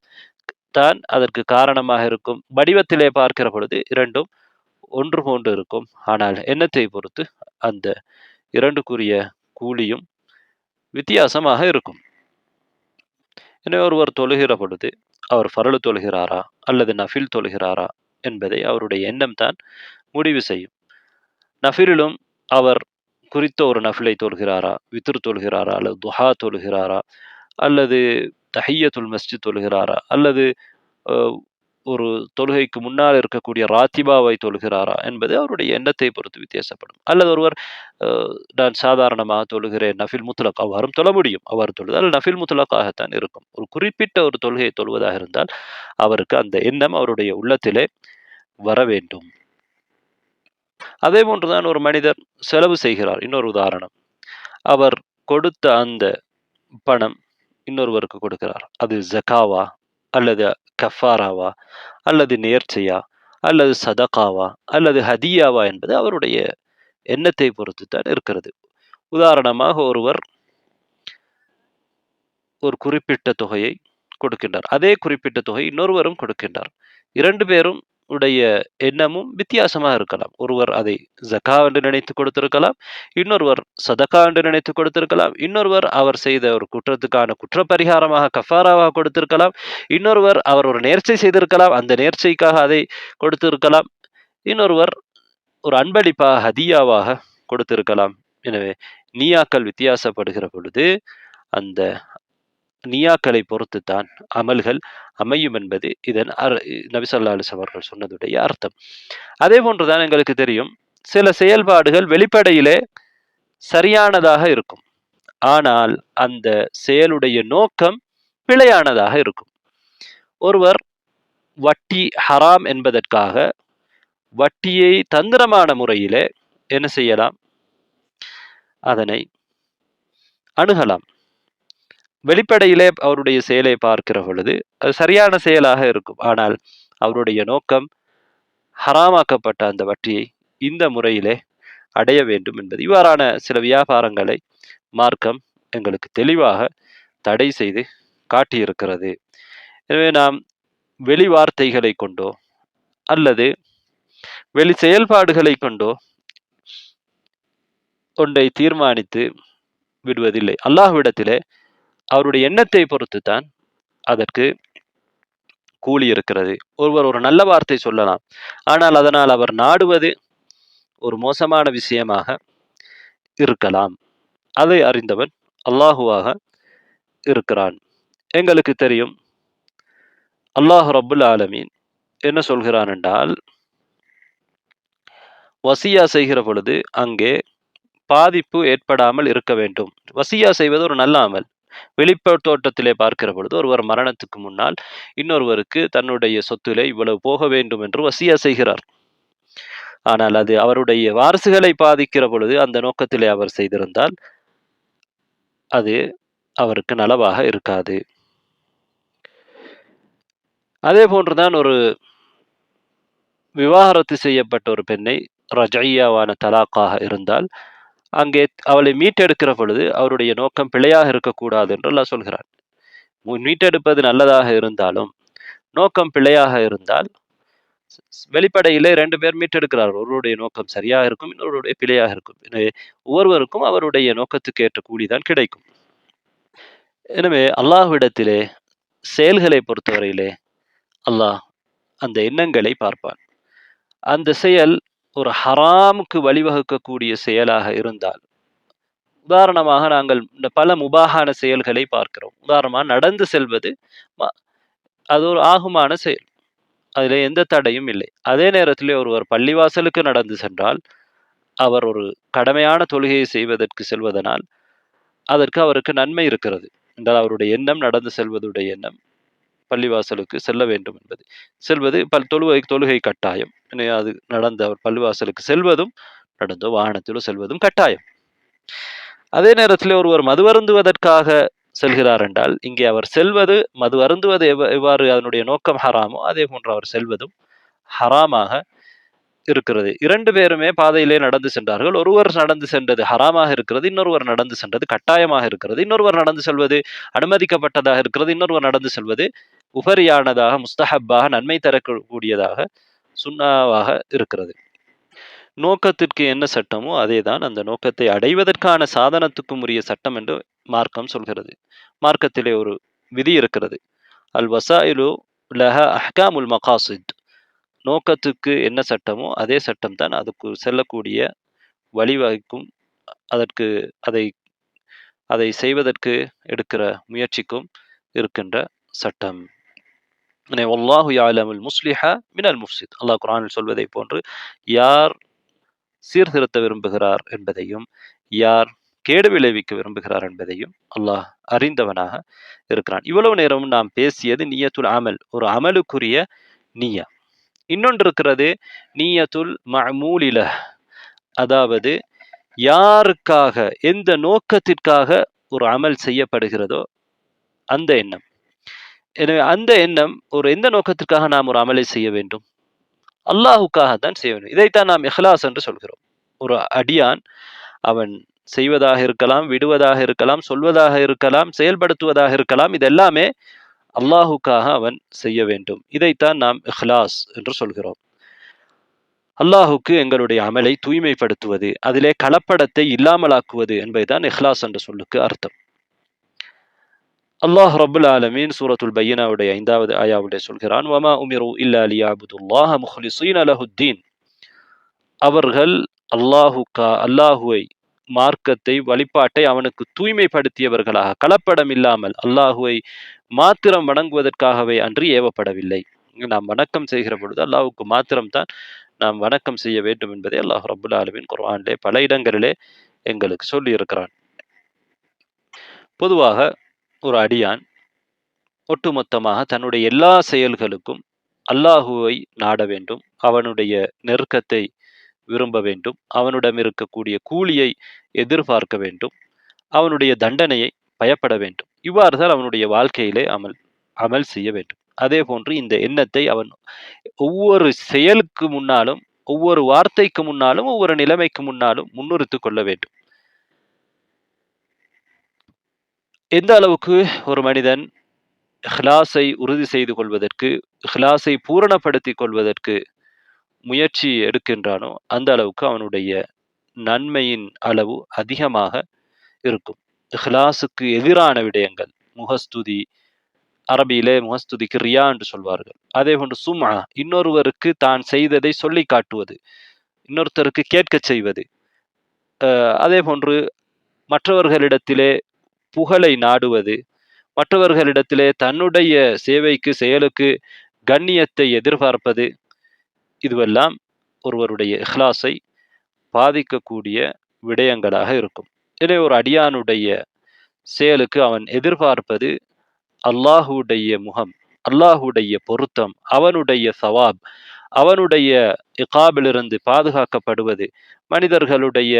தான் அதற்கு காரணமாக இருக்கும். வடிவத்திலே பார்க்கிற பொழுது இரண்டும் ஒன்று போன்று இருக்கும். ஆனால் எண்ணத்தை பொறுத்து அந்த இரண்டுக்குரிய கூலியும் வித்தியாசமாக இருக்கும். எனவே ஒருவர் தொழுகிற பொழுது அவர் ஃபர்லு தொழுகிறாரா அல்லது நஃபில் தொழுகிறாரா என்பதை அவருடைய எண்ணம் தான் முடிவு செய்யும். நஃபிலும் அவர் குறித்த ஒரு நஃபிலை தொழுகிறாரா, வித்ர் தொழுகிறாரா, அல்லது துஹா தொழுகிறாரா, அல்லது தஹிய்யத்துல் மஸ்ஜித் தொழுகிறாரா, அல்லது ஒரு தொழுகைக்கு முன்னால் இருக்கக்கூடிய ராத்திபாவை தொழுகிறாரா என்பது அவருடைய எண்ணத்தை பொறுத்து வித்தியாசப்படும். அல்லது ஒருவர் நான் சாதாரணமாக தொழுகிறேன் நஃபில் முத்லக், அவ்வாறும் தொழ முடியும். அவர் தொழுதால் நஃபில் முத்லக்காகத்தான் இருக்கும். ஒரு குறிப்பிட்ட ஒரு தொழுகையை தொழுவதாக இருந்தால் அவருக்கு அந்த எண்ணம் அவருடைய உள்ளத்திலே வர வேண்டும். அதே போன்றுதான் ஒரு மனிதர் செலவு செய்கிறார். இன்னொரு உதாரணம், அவர் கொடுத்த அந்த பணம் இன்னொருவருக்கு கொடுக்கிறார். அது ஜகாவா அல்லது கஃபாராவா அல்லது நேர்ச்சையா அல்லது சதகாவா அல்லது ஹதியாவா என்பது அவருடைய எண்ணத்தை பொறுத்து தான் இருக்கிறது. உதாரணமாக ஒருவர் ஒரு குறிப்பிட்ட தொகையை கொடுக்கின்றார். அதே குறிப்பிட்ட தொகை இன்னொருவரும் கொடுக்கின்றார். 2 பேரும் உடைய எண்ணமும் வித்தியாசமாக இருக்கலாம். ஒருவர் அதை ஜகா என்று நினைத்து கொடுத்திருக்கலாம், இன்னொருவர் சதகா என்று நினைத்து கொடுத்திருக்கலாம், இன்னொருவர் அவர் செய்த ஒரு குற்றத்துக்கான குற்றப்பரிகாரமாக கஃபாராவாக கொடுத்திருக்கலாம், இன்னொருவர் அவர் ஒரு நேர்ச்சை செய்திருக்கலாம், அந்த நேர்ச்சைக்காக அதை கொடுத்திருக்கலாம், இன்னொருவர் ஒரு அன்பளிப்பாக ஹதியாவாக கொடுத்திருக்கலாம். எனவே நியாக்கள் வித்தியாசப்படுகிற பொழுது அந்த நியாக்களை பொறுத்து தான் அமல்கள் அமையும் என்பது இதன் நபி ஸல்லல்லாஹு அலைஹி வஸல்லம் அவர்கள் சொன்னதுடைய அர்த்தம். அதே போன்றுதான் எங்களுக்கு தெரியும், சில செயல்பாடுகள் வெளிப்படையிலே சரியானதாக இருக்கும், ஆனால் அந்த செயலுடைய நோக்கம் பிழையானதாக இருக்கும். ஒருவர் வட்டி ஹராம் என்பதற்காக வட்டியை தந்திரமான முறையிலே என்ன செய்யலாம், அதனை அணுகலாம். வெளிப்படையிலே அவருடைய செயலை பார்க்கிற பொழுது அது சரியான செயலாக இருக்கும், ஆனால் அவருடைய நோக்கம் ஹராமாக்கப்பட்ட அந்த வட்டியை இந்த முறையிலே அடைய வேண்டும் என்பது. இவ்வாறான சில வியாபாரங்களை மார்க்கம் எங்களுக்கு தெளிவாக தடை செய்து காட்டியிருக்கிறது. எனவே நாம் வெளி வார்த்தைகளை கொண்டோ அல்லது வெளி செயல்பாடுகளை கொண்டோ ஒன்றை தீர்மானித்து விடுவதில்லை. அல்லாஹ்விடத்திலே அவருடைய எண்ணத்தை பொறுத்து தான் அதற்கு கூலி இருக்கிறது. ஒருவர் ஒரு நல்ல வார்த்தை சொல்லலாம், ஆனால் அதனால் அவர் நாடுவது ஒரு மோசமான விஷயமாக இருக்கலாம். அதை அறிந்தவன் அல்லாஹுவாக இருக்கிறான். எங்களுக்கு தெரியும், அல்லாஹ் ரப்புல் ஆலமீன் என்ன சொல்கிறான் என்றால், வசியா செய்கிற பொழுது அங்கே பாதிப்பு ஏற்படாமல் இருக்க வேண்டும். வசியா செய்வது ஒரு நல்ல அமல். வெளித்தோட்டத்திலே பார்க்கிற பொழுது ஒருவர் மரணத்துக்கு முன்னால் இன்னொருவருக்கு தன்னுடைய சொத்திலே இவ்வளவு போக வேண்டும் என்று வசியா செய்கிறார். ஆனால் அது அவருடைய வாரிசுகளை பாதிக்கிற பொழுது அந்த நோக்கத்திலே அவர் செய்திருந்தால் அது அவருக்கு நலவாக இருக்காது. அதே போன்றுதான் ஒரு விவாகரத்து செய்யப்பட்ட ஒரு பெண்ணை ரஜையாவான தலாக்காக இருந்தால் அங்கே அவளை மீட்டெடுக்கிற பொழுது அவருடைய நோக்கம் பிழையாக இருக்கக்கூடாது என்று அல்லாஹ் சொல்கிறார். மீட்டெடுப்பது நல்லதாக இருந்தாலும் நோக்கம் பிழையாக இருந்தால் வெளிப்படையிலே 2 பேர் மீட்டெடுக்கிறார்கள். ஒருவருடைய நோக்கம் சரியாக இருக்கும், இன்னொருவருடைய பிழையாக இருக்கும். எனவே ஒவ்வொருவருக்கும் அவருடைய நோக்கத்துக்கு ஏற்ற கூலிதான் கிடைக்கும். எனவே அல்லாஹ்விடத்திலே செயல்களை பொறுத்தவரையிலே அல்லாஹ் அந்த எண்ணங்களை பார்ப்பான். அந்த செயல் ஒரு ஹராமுக்கு வழிவகுக்கக்கூடிய செயலாக இருந்தால், உதாரணமாக நாங்கள் இந்த பல முபாஹான செயல்களை பார்க்கிறோம். உதாரணமாக நடந்து செல்வது ம அது ஒரு ஆகுமான செயல். அதிலே எந்த தடையும் இல்லை. அதே நேரத்திலே ஒருவர் பள்ளிவாசலுக்கு நடந்து சென்றால், அவர் ஒரு கடமையான தொழுகையை செய்வதற்கு செல்வதனால், அதற்கு அவருக்கு நன்மை இருக்கிறது. என்றால் அவருடைய எண்ணம் நடந்து செல்வதுடைய எண்ணம் பள்ளிவாசலுக்கு செல்ல வேண்டும் என்பது. செல்வது தொழுகை கட்டாயம். எனவே அது நடந்து அவர் பள்ளிவாசலுக்கு செல்வதும், நடந்தோ வாகனத்திலோ செல்வதும் கட்டாயம். அதே நேரத்திலே ஒருவர் மது அருந்துவதற்காக செல்கிறார் என்றால், இங்கே அவர் செல்வது மது அருந்துவது எவ்வாறு அதனுடைய நோக்கம் ஹராமோ, அதே போன்று அவர் செல்வதும் ஹராமாக இருக்கிறது. 2 பேருமே பாதையிலே நடந்து சென்றார்கள். ஒருவர் நடந்து சென்றது ஹராமாக இருக்கிறது, இன்னொருவர் நடந்து சென்றது கட்டாயமாக இருக்கிறது. இன்னொருவர் நடந்து செல்வது அனுமதிக்கப்பட்டதாக இருக்கிறது, இன்னொருவர் நடந்து செல்வது உபரியானதாக, முஸ்தஹப்பாக, நன்மை தரக்கூடியதாக, சுன்னாவாக இருக்கிறது. நோக்கத்திற்கு என்ன சட்டமோ அதேதான் அந்த நோக்கத்தை அடைவதற்கான சாதனத்துக்கும் உரிய சட்டம் என்று மார்க்கம் சொல்கிறது. மார்க்கத்திலே ஒரு விதி இருக்கிறது. அல் வசாயிலு லஹ அஹ்காமுல் மகாசித். நோக்கத்துக்கு என்ன சட்டமோ அதே சட்டம் தான் அதுக்கு செல்லக்கூடிய வழிவகைக்கும், அதற்கு அதை அதை செய்வதற்கு எடுக்கிற முயற்சிக்கும் இருக்கின்ற சட்டம். வல்லாஹு யஅலமுல் முஸ்லிஹ மினல் முஃப்ஸித். அல்லாஹ் குர்ஆனில் சொல்வதை போன்று, யார் சீர்திருத்த விரும்புகிறார் என்பதையும், யார் கேடு விளைவிக்க விரும்புகிறார் என்பதையும் அல்லாஹ் அறிந்தவனாக இருக்கிறான். இவ்வளவு நேரம் நாம் பேசியது நியத்துல் அமல், ஒரு அமலுக்குரிய நிய்யா. இன்னொன்று இருக்கிறது நியத்துல் மஅமூலில, அதாவது யாருக்காக, எந்த நோக்கத்திற்காக ஒரு அமல் செய்யப்படுகிறதோ அந்த எண்ணம். எனவே அந்த எண்ணம், எந்த நோக்கத்திற்காக நாம் ஒரு அமலை செய்ய வேண்டும்? அல்லாஹுக்காக தான் செய்ய வேண்டும். இதைத்தான் நாம் இஹ்லாஸ் என்று சொல்கிறோம். ஒரு அடியான் அவன் செய்வதாக இருக்கலாம், விடுவதாக இருக்கலாம், சொல்வதாக இருக்கலாம், செயல்படுத்துவதாக இருக்கலாம், இதெல்லாமே அல்லாஹுக்காக அவன் செய்ய வேண்டும். இதைத்தான் நாம் இஹ்லாஸ் என்று சொல்கிறோம். அல்லாஹுக்கு எங்களுடைய அமலை தூய்மைப்படுத்துவது, அதிலே கலப்படத்தை இல்லாமலாக்குவது என்பதுதான் இஹ்லாஸ் என்ற சொல்லுக்கு அர்த்தம். அல்லாஹ் ரப்புல் ஆலமீன் சூரத்துல் பையினாவுடைய 5வது ஆயாவிலே சொல்கிறான், வமா உமிரு இல்லா லியஅபுதுல்லாஹ முஹ்லிஸீன லஹுத்தீன். அவர்கள் அல்லாஹுவை, மார்க்கத்தை, வழிபாட்டை அவனுக்கு தூய்மைப்படுத்தியவர்களாக, கலப்படம் இல்லாமல் அல்லாஹுவை மாத்திரம் வணங்குவதற்காகவே அன்றி ஏவப்படவில்லை. நாம் வணக்கம் செய்கிற பொழுது அல்லாஹுக்கு மாத்திரம்தான் நாம் வணக்கம் செய்ய வேண்டும் என்பதை அல்லாஹ் ரப்புல் ஆலமீன் குர்ஆனிலே பல இடங்களிலே எங்களுக்கு சொல்லி இருக்கிறான். பொதுவாக ஒரு அடியான் ஒட்டுமொத்தமாக தன்னுடைய எல்லா செயல்களுக்கும் அல்லாஹுவை நாட வேண்டும், அவனுடைய நெருக்கத்தை விரும்ப வேண்டும், அவனிடம் இருக்கக்கூடிய கூலியை எதிர்பார்க்க வேண்டும், அவனுடைய தண்டனையை பயப்பட வேண்டும். இவ்வாறுதான் அவனுடைய வாழ்க்கையிலே அமல் செய்ய வேண்டும். அதே போன்று இந்த எண்ணத்தை அவன் ஒவ்வொரு செயலுக்கு முன்னாலும், ஒவ்வொரு வார்த்தைக்கு முன்னாலும், ஒவ்வொரு நிலைமைக்கு முன்னாலும் முன்னிறுத்திக் கொள்ள வேண்டும். எந்த அளவுக்கு ஒரு மனிதன் இஹ்லாஸை உறுதி செய்து கொள்வதற்கு, இஹ்லாஸை பூரணப்படுத்திக் கொள்வதற்கு முயற்சி எடுக்கின்றானோ அந்த அளவுக்கு அவனுடைய நன்மையின் அளவு அதிகமாக இருக்கும். இஹ்லாஸுக்கு எதிரான விடயங்கள், முகஸ்துதி, அரபியிலே முகஸ்துதிக்கு ரியா என்று சொல்வார்கள். அதே போன்று சும்ஆ, இன்னொருவருக்கு தான் செய்ததை சொல்லி காட்டுவது, இன்னொருத்தருக்கு கேட்கச் செய்வது, அதே போன்று மற்றவர்களிடத்திலே புகழை நாடுவது, மற்றவர்களிடத்திலே தன்னுடைய சேவைக்கு, செயலுக்கு கண்ணியத்தை எதிர்பார்ப்பது, இதுவெல்லாம் ஒருவருடைய இஹ்லாஸை பாதிக்கக்கூடிய விடயங்களாக இருக்கும். எனவே ஒரு அடியானுடைய செயலுக்கு அவன் எதிர்பார்ப்பது அல்லாஹுடைய முகம், அல்லாஹுடைய பொருத்தம், அவனுடைய சவாப், அவனுடைய இகாபிலிருந்து பாதுகாக்கப்படுவது, மனிதர்களுடைய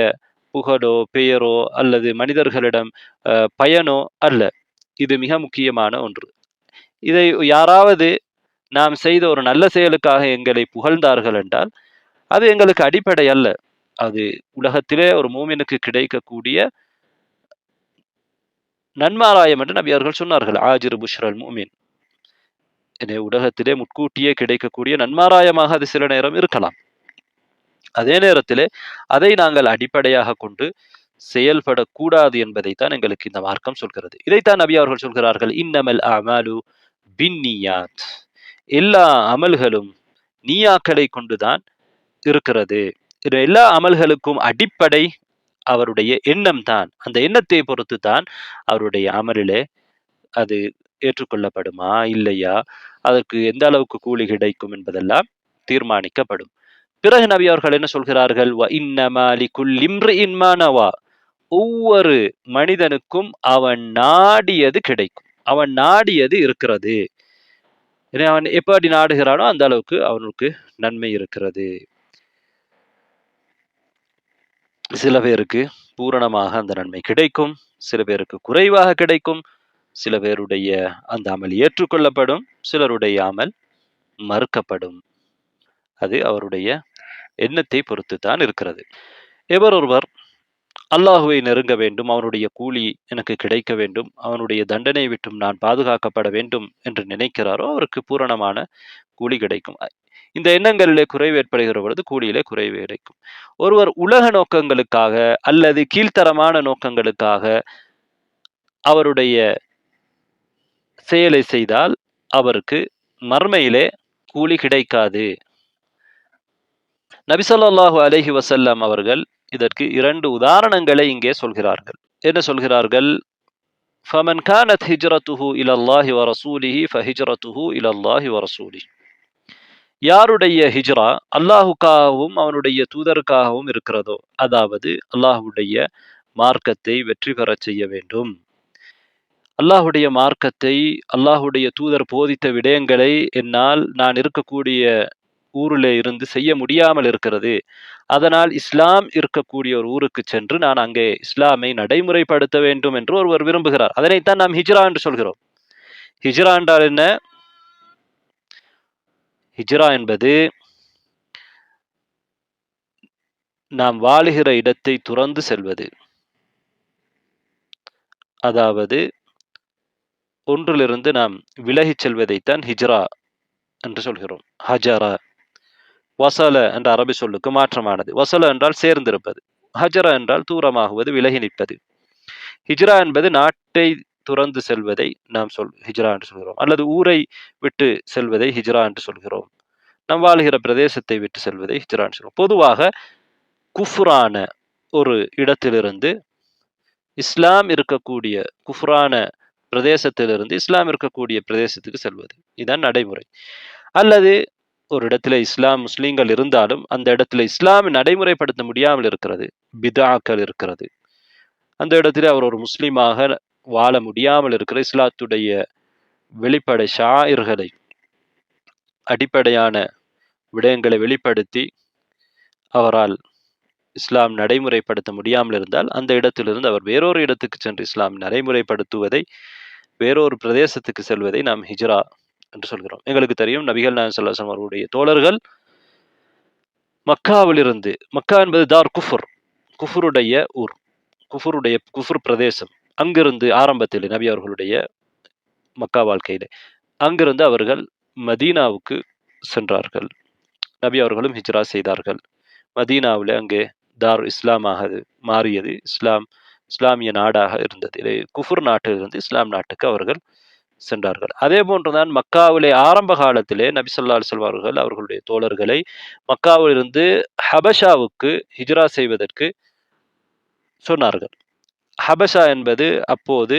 புகழோ பெயரோ அல்லது மனிதர்களிடம் பயனோ அல்ல. இது மிக முக்கியமான ஒன்று. இதை யாராவது நாம் செய்த ஒரு நல்ல செயலுக்காக எங்களை புகழ்ந்தார்கள் என்றால் அது எங்களுக்கு அடிப்படை அல்ல. அது உலகத்திலே ஒரு மூமினுக்கு கிடைக்கக்கூடிய நன்மாராயம் என்று நபி அவர்கள் சொன்னார்கள். ஆஜிர் புஷ்ரல் மூமின். எனவே உலகத்திலே முன்கூட்டியே கிடைக்கக்கூடிய நன்மாராயமாக அது சில நேரம் இருக்கலாம். அதே நேரத்திலே அதை நாங்கள் அடிப்படையாக கொண்டு செயல்படக்கூடாது என்பதைத்தான் எங்களுக்கு இந்த மார்க்கம் சொல்கிறது. இதைத்தான் நபி அவர்கள் சொல்கிறார்கள், இன்னமல் அமாலு பின்னியாத், எல்லா அமல்களும் நீயாக்களை கொண்டுதான் இருக்கிறது. எல்லா அமல்களுக்கும் அடிப்படை அவருடைய எண்ணம் தான். அந்த எண்ணத்தை பொறுத்து தான் அவருடைய அமலிலே அது ஏற்றுக்கொள்ளப்படுமா இல்லையா, அதற்கு எந்த அளவுக்கு கூலி கிடைக்கும் என்பதெல்லாம் தீர்மானிக்கப்படும். பிறகு நபி அவர்கள் என்ன சொல்கிறார்கள், வ இன்னமா லிகுல்லி இம்ரிஇன் மா நவா, ஒவ்வொரு மனிதனுக்கும் அவன் நாடியது கிடைக்கும், அவன் நாடியது இருக்கிறது. அவன் எப்படி நாடுகிறானோ அந்த அளவுக்கு அவனுக்கு நன்மை இருக்கிறது. சில பேருக்கு பூரணமாக அந்த நன்மை கிடைக்கும், சில பேருக்கு குறைவாக கிடைக்கும், சில பேருடைய அந்த அமல் ஏற்றுக்கொள்ளப்படும், சிலருடைய அமல் மறுக்கப்படும். அது அவருடைய எண்ணத்தை பொறுத்து தான் இருக்கிறது. எவர் ஒருவர் அல்லாஹுவை நெருங்க வேண்டும், அவனுடைய கூலி எனக்கு கிடைக்க வேண்டும், அவனுடைய தண்டனை விட்டும் நான் பாதுகாக்கப்பட வேண்டும் என்று நினைக்கிறாரோ அவருக்கு பூரணமான கூலி கிடைக்கும். இந்த எண்ணங்களிலே குறைவு ஏற்படுகிற பொழுது கூலியிலே குறைவு கிடைக்கும். ஒருவர் உலக நோக்கங்களுக்காக அல்லது கீழ்த்தரமான நோக்கங்களுக்காக அவருடைய செயலை செய்தால் அவருக்கு மர்மையிலே கூலி கிடைக்காது. நபி ஸல்லல்லாஹு அலைஹி வஸல்லம் அவர்கள் இதற்கு 2 உதாரணங்களை இங்கே சொல்கிறார்கள். என்ன சொல்கிறார்கள்? ஃபமன் கானத் ஹிஜ்ரத்துஹு இலல்லாஹி வ ரசூலிஹி ஃபஹிஜ்ரத்துஹு இலல்லாஹி வ ரசூலிஹி, யாருடைய ஹிஜ்ரா அல்லாஹுக்காகவும் அவனுடைய தூதருக்காகவும் இருக்கிறதோ, அதாவது அல்லாஹுடைய மார்க்கத்தை வெற்றி பெறச் செய்ய வேண்டும், அல்லாஹுடைய மார்க்கத்தை, அல்லாஹுடைய தூதர் போதித்த விடயங்களை என்னால் நான் இருக்கக்கூடிய ஊரிலே இருந்து செய்ய முடியாமல் இருக்கிறது, அதனால் இஸ்லாம் இருக்கக்கூடிய ஒரு ஊருக்கு சென்று நான் அங்கே இஸ்லாமை நடைமுறைப்படுத்த வேண்டும் என்று ஒருவர் விரும்புகிறார். அதனைத்தான் நாம் ஹிஜ்ரா என்று சொல்கிறோம். ஹிஜ்ரா என்றால் என்ன? ஹிஜ்ரா என்பது நாம் வாழுகிற இடத்தை துறந்து செல்வது. அதாவது ஒன்றிலிருந்து நாம் விலகிச் செல்வதைத்தான் ஹிஜ்ரா என்று சொல்கிறோம். ஹஜரா, வசல என்ற அரபி சொல்லுக்கு மாற்றமானது. வசல என்றால் சேர்ந்திருப்பது, ஹஜரா என்றால் தூரமாகுவது, விலகி நிற்பது. ஹிஜ்ரா என்பது நாட்டை துறந்து செல்வதை நாம் ஹிஜ்ரா என்று சொல்கிறோம், அல்லது ஊரை விட்டு செல்வதை ஹிஜ்ரா என்று சொல்கிறோம். நாம் வாழ்கிற பிரதேசத்தை விட்டு செல்வதை ஹிஜ்ரா என்று சொல்கிறோம். பொதுவாக குஃப்ரான ஒரு இடத்திலிருந்து இஸ்லாம் இருக்கக்கூடிய, குஃப்ரான பிரதேசத்திலிருந்து இஸ்லாம் இருக்கக்கூடிய பிரதேசத்துக்கு செல்வது, இதுதான் நடைமுறை. அல்லது ஒரு இடத்துல இஸ்லாம் முஸ்லீம்கள் இருந்தாலும் அந்த இடத்துல இஸ்லாம் நடைமுறைப்படுத்த முடியாமல் இருக்கிறது, பிதாக்கள் இருக்கிறது, அந்த இடத்துல அவர் ஒரு முஸ்லீமாக வாழ முடியாமல் இருக்கிற, இஸ்லாத்துடைய வெளிப்படை ஷாயிர்களை, அடிப்படையான விடயங்களை வெளிப்படுத்தி அவரால் இஸ்லாம் நடைமுறைப்படுத்த முடியாமல் இருந்தால் அந்த இடத்திலிருந்து அவர் வேறொரு இடத்துக்கு சென்று இஸ்லாம் நடைமுறைப்படுத்துவதை, வேறொரு பிரதேசத்துக்கு செல்வதை நாம் ஹிஜ்ரா என்று சொல்கிறோம். எங்களுக்கு தெரியும், நபிகள் நாயகம் ஸல்லல்லாஹு அலைஹி வஸல்லம் அவருடைய தோழர்கள் மக்காவிலிருந்து, மக்கா என்பது தார் குஃபுர், குஃபுருடைய ஊர், குஃபுர் பிரதேசம், அங்கிருந்து ஆரம்பத்தில் நபி அவர்களுடைய மக்கா வாழ்க்கையிலே அங்கிருந்து அவர்கள் மதீனாவுக்கு சென்றார்கள். நபி அவர்களும் ஹிஜ்ரா செய்தார்கள். மதீனாவில் அங்கே தார் இஸ்லாமாக மாறியது, இஸ்லாமிய நாடாக இருந்தது. குஃபுர் நாட்டிலிருந்து இஸ்லாம் நாட்டுக்கு அவர்கள் சென்றார்கள். அதே போன்றுதான் மக்காவிலே ஆரம்ப காலத்திலே நபி ஸல்லல்லாஹு அலைஹி வஸல்லம் அவர்கள் அவர்களுடைய தோழர்களை மக்காவிலிருந்து ஹபஷாவுக்கு ஹிஜ்ரா செய்வதற்கு சொன்னார்கள். ஹபஷா என்பது அப்போது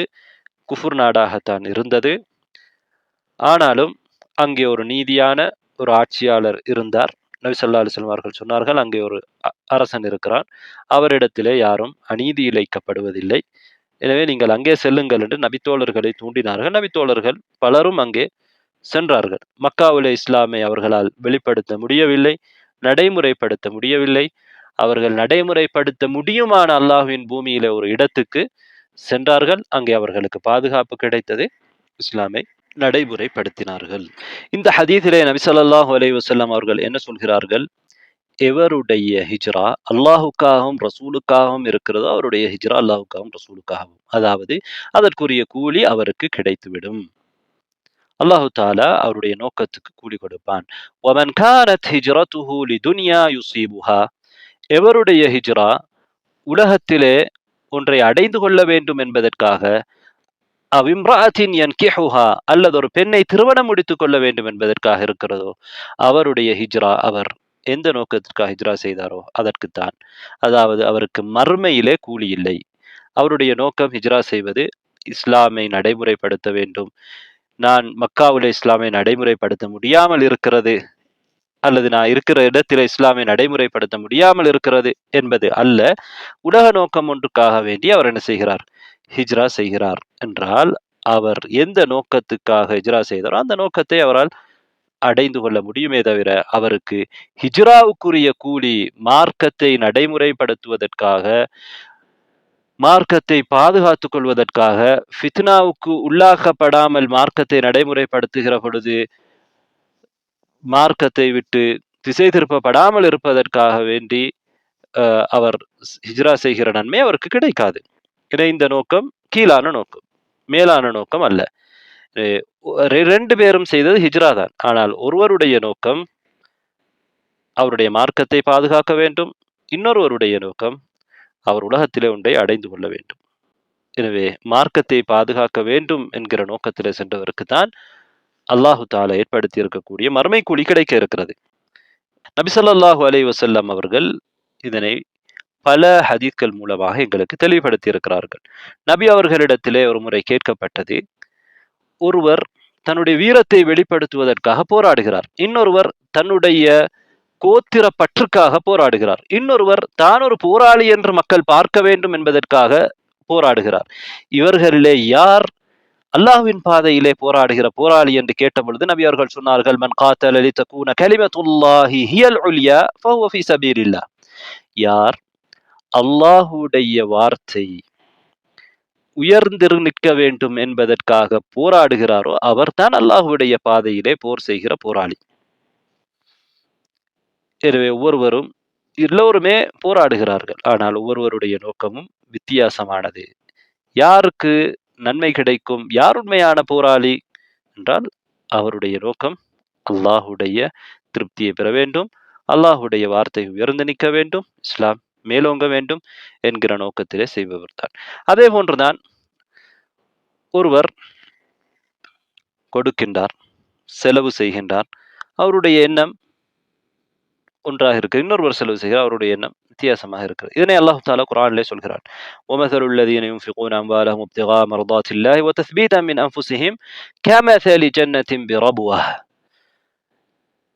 குஃபுர் நாடாகத்தான் இருந்தது. ஆனாலும் அங்கே ஒரு நீதியான ஒரு ஆட்சியாளர் இருந்தார். நபி ஸல்லல்லாஹு அலைஹி வஸல்லம் அவர்கள் சொன்னார்கள், அங்கே ஒரு அரசன் இருக்கிறான், அவரிடத்திலே யாரும் அநீதி இழைக்கப்படுவதில்லை, எனவே நீங்கள் அங்கே செல்லுங்கள் என்று நபித்தோழர்களை தூண்டினார்கள். நபித்தோழர்கள் பலரும் அங்கே சென்றார்கள். மக்காவிலே இஸ்லாமை அவர்களால் வெளிப்படுத்த முடியவில்லை, நடைமுறைப்படுத்த முடியவில்லை. அவர்கள் நடைமுறைப்படுத்த முடியுமான அல்லாஹ்வின் பூமியிலே ஒரு இடத்துக்கு சென்றார்கள். அங்கே அவர்களுக்கு பாதுகாப்பு கிடைத்தது, இஸ்லாமை நடைமுறைப்படுத்தினார்கள். இந்த ஹதீஸிலே நபி ஸல்லல்லாஹு அலைஹி வஸல்லம் அவர்கள் என்ன சொல்கிறார்கள்? எவருடைய ஹிஜ்ரா அல்லாஹுக்காகவும் ரசூலுக்காகவும் இருக்கிறதோ அவருடைய ஹிஜ்ரா அல்லாஹுக்காகவும் ரசூலுக்காகவும், அதாவது அதற்குரிய கூலி அவருக்கு கிடைத்துவிடும். அல்லாஹு தாலா அவருடைய நோக்கத்துக்கு கூலி கொடுப்பான். وَمَنْ كَانَتْ هِجْرَتُهُ لِدُنْيَا يُصِيبُهَا எவருடைய ஹிஜ்ரா உலகத்திலே ஒன்றை அடைந்து கொள்ள வேண்டும் என்பதற்காக, அவ் இம்ரஅத்தின் யன்கிஹுஹா அல்லது ஒரு பெண்ணை திருமணம் முடித்துக் கொள்ள வேண்டும் என்பதற்காக இருக்கிறதோ, அவருடைய ஹிஜ்ரா அவர் எந்த நோக்கத்திற்காக ஹிஜ்ரா செய்தாரோ அதற்குத்தான். அதாவது அவருக்கு மறுமையிலே கூலி இல்லை. அவருடைய நோக்கம் ஹிஜ்ரா செய்வது இஸ்லாமை நடைமுறைப்படுத்த வேண்டும். நான் மக்காவிலே இஸ்லாமை நடைமுறைப்படுத்த முடியாமல் இருக்கிறது, அல்லது நான் இருக்கிற இடத்திலே இஸ்லாமை நடைமுறைப்படுத்த முடியாமல் இருக்கிறது என்பது அல்ல. உலக நோக்கம் ஒன்றுக்காக வேண்டி அவர் என்ன செய்கிறார்? ஹிஜ்ரா செய்கிறார் என்றால், அவர் எந்த நோக்கத்துக்காக ஹிஜ்ரா செய்தாரோ அந்த நோக்கத்தை அவரால் அடைந்து கொள்ள முடியுமே தவிர, அவருக்கு ஹிஜ்ராவுக்குரிய கூலி மார்க்கத்தை நடைமுறைப்படுத்துவதற்காக, மார்க்கத்தை பாதுகாத்துக் கொள்வதற்காக, ஃபித்னாவுக்கு உள்ளாக்கப்படாமல் மார்க்கத்தை நடைமுறைப்படுத்துகிற பொழுது மார்க்கத்தை விட்டு திசை திருப்பப்படாமல் இருப்பதற்காக வேண்டி அவர் ஹிஜ்ரா செய்கிற நன்மை அவருக்கு கிடைக்காது. இந்த நோக்கம் கீழான நோக்கம், மேலான நோக்கம் அல்ல. 2 பேரும் செய்தது ஹிஜ்ரா தான். ஆனால் ஒருவருடைய நோக்கம் அவருடைய மார்க்கத்தை பாதுகாக்க வேண்டும். இன்னொருவருடைய நோக்கம் அவர் உலகத்திலே ஒன்றை அடைந்து கொள்ள வேண்டும். எனவே மார்க்கத்தை பாதுகாக்க வேண்டும் என்கிற நோக்கத்திலே சென்றவருக்கு தான் அல்லாஹு தாலா ஏற்படுத்தி இருக்கக்கூடிய மறுமை கூலி கிடைக்க இருக்கிறது. நபி ஸல்லல்லாஹு அலைஹி வஸல்லம் அவர்கள் இதனை பல ஹதீஸ்கள் மூலமாக எங்களுக்கு தெளிவுபடுத்தி இருக்கிறார்கள். நபி அவர்களிடத்திலே ஒரு முறை கேட்கப்பட்டது, ஒருவர் தன்னுடைய வீரத்தை வெளிப்படுத்துவதற்காக போராடுகிறார். இன்னொருவர் தன்னுடைய கோத்திர பற்றுக்காக போராடுகிறார். இன்னொருவர் தான் ஒரு போராளி என்று மக்கள் பார்க்க வேண்டும் என்பதற்காக போராடுகிறார். இவர்களிலே யார் அல்லாஹ்வின் பாதையிலே போராடுகிற போராளி என்று கேட்டபொழுது நபி அவர்கள் சொன்னார்கள், மன் காத்தல லிதகூன கலிமத்துல்லாஹி ஹியல் உல்யா ஃபஹுவ ஃபீ சபீலில்லாஹ். யார் அல்லாஹ்வுடைய வார்த்தை உயர்ந்து நிற்க வேண்டும் என்பதற்காக போராடுகிறாரோ அவர்தான் அல்லாஹ்வுடைய பாதையிலே போர் செய்கிற போராளி. எனவே ஒவ்வொருவரும் எல்லோருமே போராடுகிறார்கள். ஆனால் ஒவ்வொருவருடைய நோக்கமும் வித்தியாசமானது. யாருக்கு நன்மை கிடைக்கும்? யார் உண்மையான போராளி என்றால், அவருடைய நோக்கம் அல்லாஹுடைய திருப்தியை பெற வேண்டும், அல்லாஹுடைய வார்த்தை உயர்ந்து நிற்க வேண்டும், இஸ்லாம் மேலோங்க வேண்டும் என்கிற நோக்கத்திலே செய்பவர் தான். அதே போன்றுதான் ஒருவர் கொடுக்கின்றார், செலவு செய்கின்றார், அவருடைய எண்ணம் ஒன்றாக இருக்கு. இன்னொருவர் செலவு செய்கிறார், அவருடைய எண்ணம் வித்தியாசமாக இருக்கிறது. இதனை அல்லாஹ் தஆலா குர்ஆனிலே சொல்கிறான். وَمَثَلُ الَّذِينَ يُنْفِقُونَ أَمْوَالَهُمُ ابْتِغَاءَ مَرْضَاتِ اللَّهِ وَتَثْبِيتًا مِنْ أَنْفُسِهِمْ كَمَثَلِ جَنَّةٍ بِرَبْوَةٍ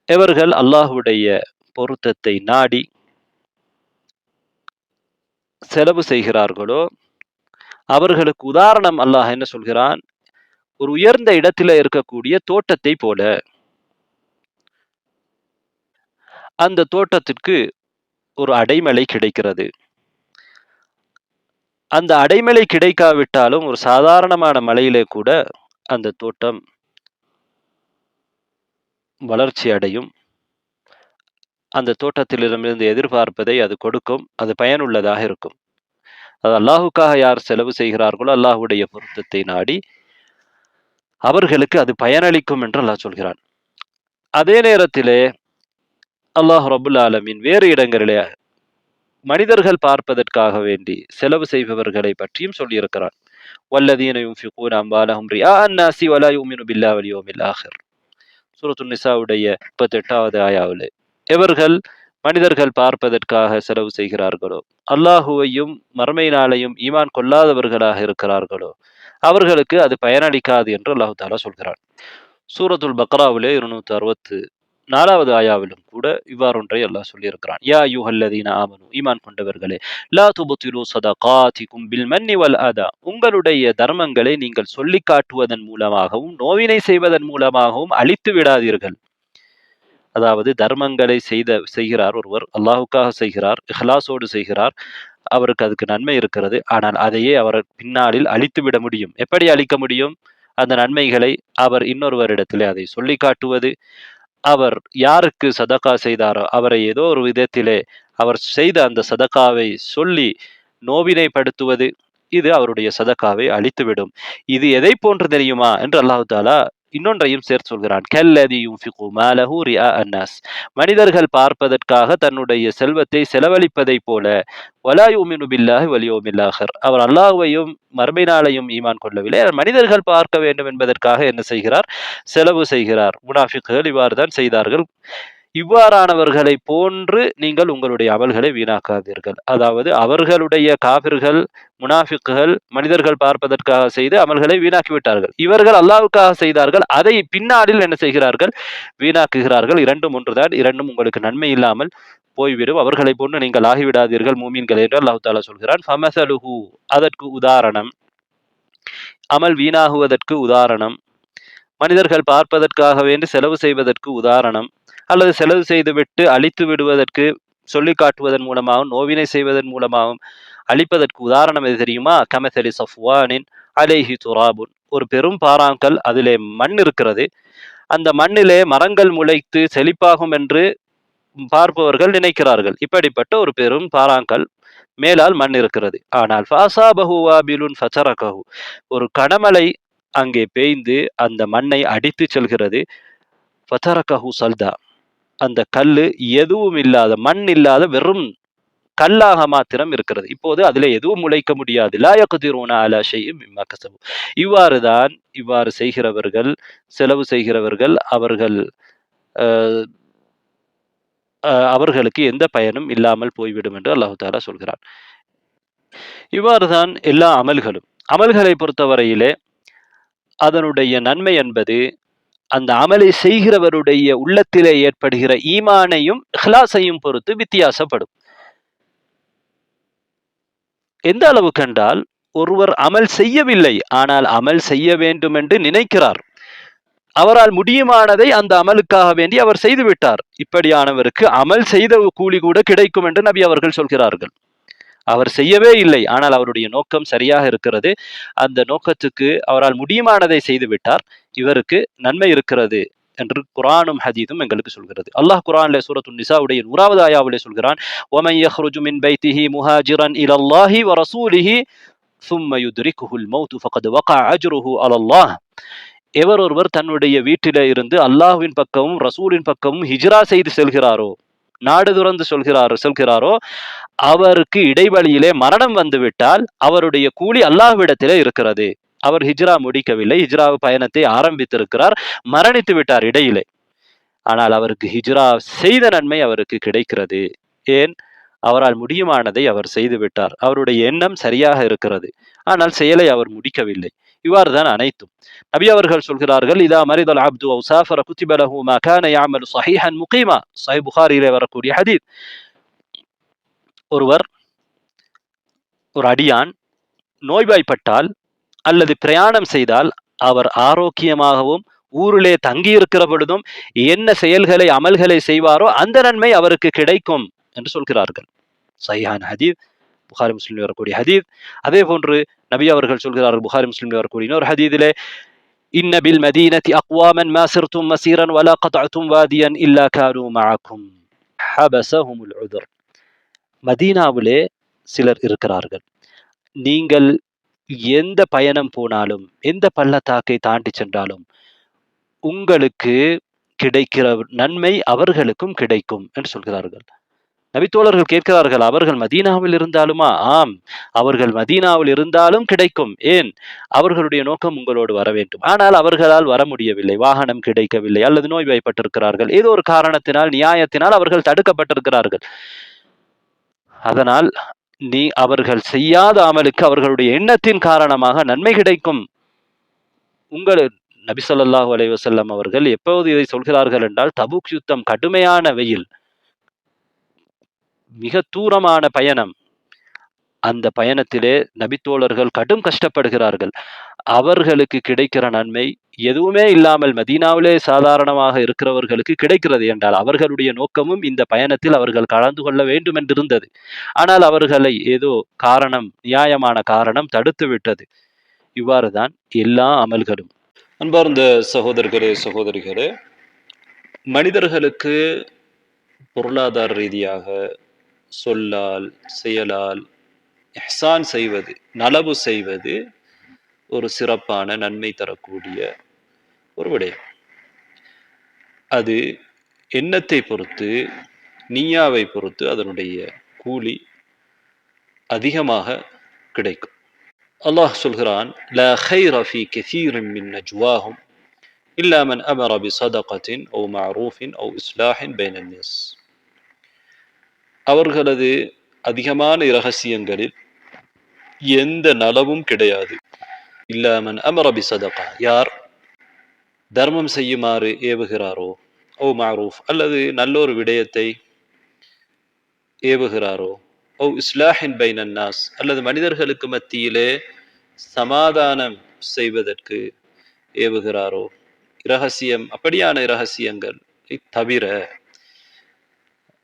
எவர்கள் அல்லாஹ்வுடைய பொருத்தத்தை நாடி செலவு செய்கிறார்களோ அவர்களுக்கு உதாரணம் அல்லாஹ் என்ன சொல்கிறான்? ஒரு உயர்ந்த இடத்திலே இருக்கக்கூடிய தோட்டத்தை போல. அந்த தோட்டத்திற்கு ஒரு அடைமழை கிடைக்கிறது. அந்த அடைமழை கிடைக்காவிட்டாலும் ஒரு சாதாரணமான மழையிலே கூட அந்த தோட்டம் வளர்ச்சி அடையும். அந்த தோட்டத்திலிருந்து எதிர்பார்ப்பதை அது கொடுக்கும். அது பயனுள்ளதாக இருக்கும். அது அல்லாஹுக்காக யார் செலவு செய்கிறார்களோ அல்லாஹுடைய பொருத்தத்தை நாடி அவர்களுக்கு அது பயனளிக்கும் என்று அல்லாஹ் சொல்கிறான். அதே நேரத்திலே அல்லாஹ் ரப்புல் ஆலமீன் வேறு இடங்களிலே மனிதர்கள் பார்ப்பதற்காக வேண்டி செலவு செய்பவர்களை பற்றியும் சொல்லியிருக்கிறான். வல்லதீன யுன்ஃபிகூன அம்வாலஹும் ரிஆஅ அன்னாஸி வலா யுமினு பில்லாஹி வல் யௌமில் ஆகிர். சூரத்துன் நிசாவுடைய 38வது ஆயாவிலே எவர்கள் மனிதர்கள் பார்ப்பதற்காக செலவு செய்கிறார்களோ, அல்லாஹுவையும் மறுமை நாளையும் ஈமான் கொள்ளாதவர்களாக இருக்கிறார்களோ அவர்களுக்கு அது பயனளிக்காது என்று அல்லாஹ் தஆலா சொல்கிறான். சூரத்துல் பக்ராவிலே 264வது ஆயாவிலும் கூட இவ்வாறொன்றை அல்லாஹ் சொல்லியிருக்கிறான். யா அய்யுஹல்லதீன ஆமனு ஈமான் கொண்டவர்களே, லா துப்திலு ஸதகாத்திகும் பில் மன்னி வல் அதா உங்களுடைய தர்மங்களை நீங்கள் சொல்லிக் காட்டுவதன் மூலமாகவும் நோவினை செய்வதன் மூலமாகவும் அழித்து விடாதீர்கள். அதாவது தர்மங்களை செய்கிறார் ஒருவர், அல்லாஹுக்காக செய்கிறார், இஹ்லாஸோடு செய்கிறார், அவருக்கு அதுக்கு நன்மை இருக்கிறது. ஆனால் அதையே அவர் பின்னாளில் அழித்து விட முடியும். எப்படி அழிக்க முடியும்? அந்த நன்மைகளை அவர் இன்னொருவரிடத்திலே அதை சொல்லி காட்டுவது, அவர் யாருக்கு சதகா செய்தாரோ அவரை ஏதோ ஒரு விதத்திலே அவர் செய்த அந்த சதகாவை சொல்லி நோவினைப்படுத்துவது, இது அவருடைய சதகாவை அழித்துவிடும். இது எதை போன்று தெரியுமா என்று அல்லாஹ் தஆலா இன்னொன்றையும் சேர்த்து சொல்கிறான், கல்லதி யுன்ஃபிகு மாலஹு ரிஆ அன்னாஸ், மனிதர்கள் பார்ப்பதற்காக தன்னுடைய செல்வத்தை செலவழிப்பதைப் போல, வலா யுமினு பில்லாஹி வல் யௌமில் ஆஹிர், அவர் அல்லாஹ்வையும் மறுமை நாளையும் ஈமான் கொள்ளவில்லை, மனிதர்கள் பார்க்க வேண்டும் என்பதற்காக என்ன செய்கிறார், செலவு செய்கிறார். முனாஃபிக்குகள் இவ்வாறு தான் செய்தார்கள். இவ்வாறானவர்களை போன்று நீங்கள் உங்களுடைய அமல்களை வீணாக்காதீர்கள். அதாவது அவர்களுடைய காபிர்கள், முனாஃபிக்குகள் மனிதர்கள் பார்ப்பதற்காக செய்து அமல்களை வீணாக்கிவிட்டார்கள். இவர்கள் அல்லாஹ்வுக்காக செய்தார்கள். அதை பின்னாளில் என்ன செய்கிறார்கள், வீணாக்குகிறார்கள். இரண்டும் ஒன்றுதான். இரண்டும் உங்களுக்கு நன்மை இல்லாமல் போய்விடும். அவர்களை போன்று நீங்கள் ஆகிவிடாதீர்கள் மூமீன்கள் என்று அல்லாஹ் தஆலா சொல்கிறான். ஃபமஸலுஹு, அதற்கு உதாரணம், அமல் வீணாகுவதற்கு உதாரணம், மனிதர்கள் பார்ப்பதற்காக வேண்டி செலவு செய்வதற்கு உதாரணம், அல்லது செலவு செய்துவிட்டு அழித்து விடுவதற்கு சொல்லி காட்டுவதன் மூலமாகவும் நோவினை செய்வதன் மூலமாகவும் அழிப்பதற்கு உதாரணம் எது தெரியுமா? கமசலி சஃப்வானின் அலைஹி துராபுன், ஒரு பெரும் பாறாங்கல், அதிலே மண் இருக்கிறது, அந்த மண்ணிலே மரங்கள் முளைத்து செழிப்பாகும் என்று பார்ப்பவர்கள் நினைக்கிறார்கள். இப்படிப்பட்ட ஒரு பெரும் பாறாங்கல், மேலால் மண் இருக்கிறது. ஆனால் ஃபாசாபஹு வாபிலுன் ஃபதரகஹு, ஒரு கனமழை அங்கே பெய்ந்து அந்த மண்ணை அடித்து செல்கிறது. ஃபதரகஹு சல்தா, அந்த கல்லு எதுவும் இல்லாத, மண் இல்லாத வெறும் கல்லாக மாத்திரம் இருக்கிறது. இப்போது அதிலே எதுவும் முளைக்க முடியாது. லா யக்திரூன அலா ஷைஇன் மிம்மா கஸபு. இவ்வாறு செய்கிறவர்கள், செலவு செய்கிறவர்கள், அவர்களுக்கு எந்த பயனும் இல்லாமல் போய்விடும் என்று அல்லாஹ் தஆலா சொல்கிறான். இவ்வாறுதான் எல்லா அமல்களும். அமல்களை பொறுத்தவரையிலே அதனுடைய நன்மை என்பது அந்த அமலை செய்கிறவருடைய உள்ளத்திலே ஏற்படுகிற ஈமானையும் இஹ்லாஸையும் பொறுத்து வித்தியாசப்படும். எந்த அளவுக்கு என்றால், ஒருவர் அமல் செய்யவில்லை, ஆனால் அமல் செய்ய வேண்டும் என்று நினைக்கிறார். அவரால் முடியுமானதை அந்த அமலுக்காக வேண்டி அவர் செய்துவிட்டார். இப்படியானவருக்கு அமல் செய்த கூலி கூட கிடைக்கும் என்று நபி அவர்கள் சொல்கிறார்கள். அவர் செய்யவே இல்லை, ஆனால் அவருடைய நோக்கம் சரியாக இருக்கிறது, அந்த நோக்கத்துக்கு அவரால் முடியுமானதை செய்துவிட்டார், இவருக்கு நன்மை இருக்கிறது என்று குர்ஆனும் ஹதீஸும் எங்களுக்கு சொல்கிறது. அல்லாஹ் குர்ஆனிலே சூரத்துன் நிசாவுடைய 100வது ஆயாவிலே சொல்கிறான், وَمَن يَخْرُجُ مِن بَيْتِهِ مُهَاجِرًا إِلَى اللَّهِ وَرَسُولِهِ ثُمَّ يُدْرِكُهُ الْمَوْتُ فَقَدْ وَقَعَ أَجْرُهُ عَلَى اللَّهِ, எவர் ஒருவர் தன்னுடைய வீட்டிலே இருந்து அல்லாஹ்வின் பக்கமும் ரசூலின் பக்கமும் ஹிஜ்ரா செய்து செல்கிறாரோ, நாடு துறந்து செல்கிறாரோ, அவருக்கு இடைவெளியிலே மரணம் வந்துவிட்டால் அவருடைய கூலி அல்லாஹ்விடத்திலே இருக்கிறது. அவர் ஹிஜ்ரா முடிக்கவில்லை, ஹிஜ்ரா பயணத்தை ஆரம்பித்திருக்கிறார், மரணித்து விட்டார் இடையிலே, ஆனால் அவருக்கு ஹிஜ்ரா செய்த நன்மை அவருக்கு கிடைக்கிறது. ஏன்? அவரால் முடியுமானதை அவர் செய்துவிட்டார், அவருடைய எண்ணம் சரியாக இருக்கிறது, ஆனால் செயலை அவர் முடிக்கவில்லை. இவ்வாறுதான் அனைத்தும். நபி அவர்கள் சொல்கிறார்கள், இதா மரிதல் அப்து அவ் சாஃபர குத்திப லஹு மா கான யஅமலு ஸஹீஹன் முகீமா, ஸஹீஹ் புகாரியிலே வரக்கூடிய ஹதீஸ். ஒரு அடியான் நோய்வாய்ப்பட்டால் அல்லது பிரயாணம் செய்தால், அவர் ஆரோக்கியமாகவும் ஊரிலே தங்கியிருக்கிற பொழுதும் என்ன செயல்களை அமல்களை செய்வாரோ அந்த நன்மை அவருக்கு கிடைக்கும் என்று சொல்கிறார்கள். சஹீஹான ஹதீஸ், புகாரி முஸ்லிமில் வரக்கூடிய ஹதீஸ். அதே போன்று நபி அவர்கள் சொல்கிறார்கள், புகாரி முஸ்லிமில் வரக்கூடிய இன்னொரு ஹதீஸிலே, இன்ன பில் மதீனத்தி அக்வாமன் மா சிர்தும் மசீரன் வலா கத்அதும் வாதியன் இல்லா கானூ மஅக்கும் ஹபஸஹுமுல் உذர், மதீனாவிலே சிலர் இருக்கிறார்கள், நீங்கள் எந்த பயணம் போனாலும், எந்த பள்ளத்தாக்கை தாண்டி சென்றாலும் உங்களுக்கு கிடைக்கிற நன்மை அவர்களுக்கும் கிடைக்கும் என்று சொல்கிறார்கள். நபித்தோழர்கள் கேட்கிறார்கள், அவர்கள் மதீனாவில் இருந்தாலுமா? ஆம், அவர்கள் மதீனாவில் இருந்தாலும் கிடைக்கும். ஏன்? அவர்களுடைய நோக்கம் உங்களோடு வர வேண்டும், ஆனால் அவர்களால் வர முடியவில்லை, வாகனம் கிடைக்கவில்லை, அல்லது நோய்வாய்ப்பட்டிருக்கிறார்கள், ஏதோ ஒரு காரணத்தினால், நியாயத்தினால் அவர்கள் தடுக்கப்பட்டிருக்கிறார்கள். அதனால் அவர்கள் செய்யாத அமலுக்கு அவர்களுடைய எண்ணத்தின் காரணமாக நன்மை கிடைக்கும். நபி ஸல்லல்லாஹு அலைஹி வஸல்லம் அவர்கள் எப்போது இதை சொல்கிறார்கள் என்றால், தபூக் யுத்தம், கடுமையான வெயில், மிக தூரமான பயணம், அந்த பயணத்திலே நபித்தோழர்கள் கடும் கஷ்டப்படுகிறார்கள். அவர்களுக்கு கிடைக்கிற நன்மை எதுவுமே இல்லாமல் மதீனாவிலே சாதாரணமாக இருக்கிறவர்களுக்கு கிடைக்கிறது என்றால், அவர்களுடைய நோக்கமும் இந்த பயணத்தில் அவர்கள் கலந்து கொள்ள வேண்டும் என்றிருந்தது, ஆனால் அவர்களை ஏதோ காரணம், நியாயமான காரணம் தடுத்து விட்டது. இவ்வாறுதான் எல்லா அமல்களும். அன்பார்ந்த சகோதரர்களே, சகோதரிகளே, மனிதர்களுக்கு பொருளாதார ரீதியாக சொல்லால், செயலால் இஹ்சான் செய்வது, நலவு செய்வது ஒரு சிறப்பான நன்மை தரக்கூடிய ஒரு விடயம். அது எண்ணத்தை பொறுத்து, நிய்யாவை பொறுத்து அதனுடைய கூலி அதிகமாக கிடைக்கும். அல்லாஹ் சொல்கிறான், லா خير في كثير من نجواهم إلا من أمر بصدقة أو معروف أو إصلاح بين الناس. அவர்களது அதிகமான இரகசியங்களில் எந்த நலவும் கிடையாது. இல்லா மன் அமர பிஸதகா, யார் தர்மம் செய்யுமாறு ஏவுகிறாரோ, ஓ மஅரூஃப் அல்லது நல்லொரு விடயத்தை ஏவுகிறாரோ, ஓ இஸ்லாஹின் பைனன் நாஸ் அல்லது மனிதர்களுக்கு மத்தியிலே சமாதானம் செய்வதற்கு ஏவுகிறாரோ, இரகசியம் அப்படியான இரகசியங்களை தவிர,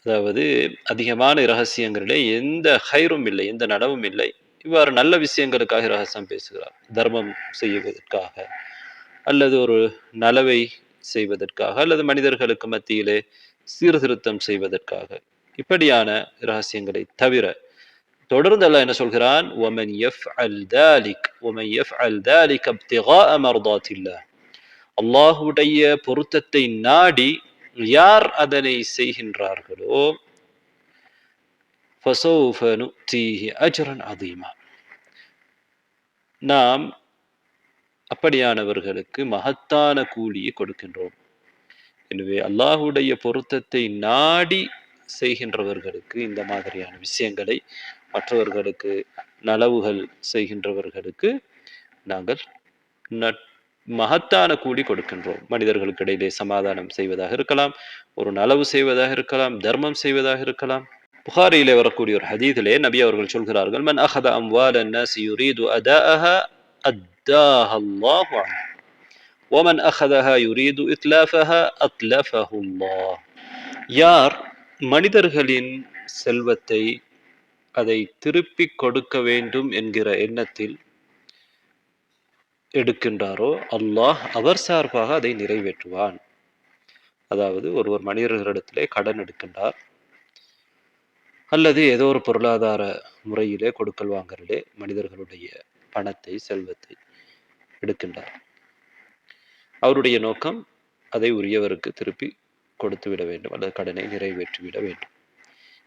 அதாவது அதிகமான இரகசியங்களிலே எந்த ஹைரும் இல்லை, எந்த நனவும் இல்லை. இவ்வாறு நல்ல விஷயங்களுக்காக இரகசியம் பேசுகிறார், தர்மம் செய்வதற்காக அல்லது ஒரு நலவை செய்வதற்காக அல்லது மனிதர்களுக்கு மத்தியிலே சீர்திருத்தம் செய்வதற்காக, இப்படியான இரகசியங்களை தவிர. தொடர்ந்து அல்லாஹ் என்ன சொல்கிறான், وَمَنْ يَفْعَلْ ذَلِكَ وَمَنْ يَفْعَلْ ذَلِكَ ابْتِغَاءَ مَرْضَاتِ اللَّهِ, அல்லாஹ்வுடைய பொருத்தத்தை நாடி யார் அதனை செய்கின்றார்களோ, فَسَوْفَ نُؤْتِيهِ أَجْرًا عَظِيمًا, நாம் அப்படியானவர்களுக்கு மகத்தான கூலியை கொடுக்கின்றோம். எனவே அல்லாஹ்வுடைய பொருத்தத்தை நாடி செய்கின்றவர்களுக்கு, இந்த மாதிரியான விஷயங்களை மற்றவர்களுக்கு நலவுகள் செய்கின்றவர்களுக்கு நாங்கள் மகத்தான கூலி கொடுக்கின்றோம். மனிதர்களுக்கு இடையிலே சமாதானம் செய்வதாக இருக்கலாம், ஒரு நலவு செய்வதாக இருக்கலாம், தர்மம் செய்வதாக இருக்கலாம். புகாரியிலே வரக்கூடிய ஒரு ஹதீதிலே நபி அவர்கள் சொல்கிறார்கள், மன் அஹத அம்வால الناس يريد أداءها أداها الله عنه ومن أخذها يريد إتلافها أتلفه الله. யார் மனிதர்களின் செல்வத்தை அதை திருப்பி கொடுக்க வேண்டும் என்கிற எண்ணத்தில் எடுக்கின்றாரோ, அல்லாஹ் அவர் சார்பாக அதை நிறைவேற்றுவான். அதாவது ஒருவர் மனிதர்களிடத்திலே கடன் எடுக்கின்றார் அல்லது ஏதோ ஒரு பொருளாதார முறையிலே கொடுக்கல் வாங்கலே மனிதர்களுடைய பணத்தை, செல்வத்தை எடுக்கின்றார். அவருடைய நோக்கம் அதை உரியவருக்கு திருப்பி கொடுத்து விட வேண்டும் அல்லது கடனை நிறைவேற்றிவிட வேண்டும்.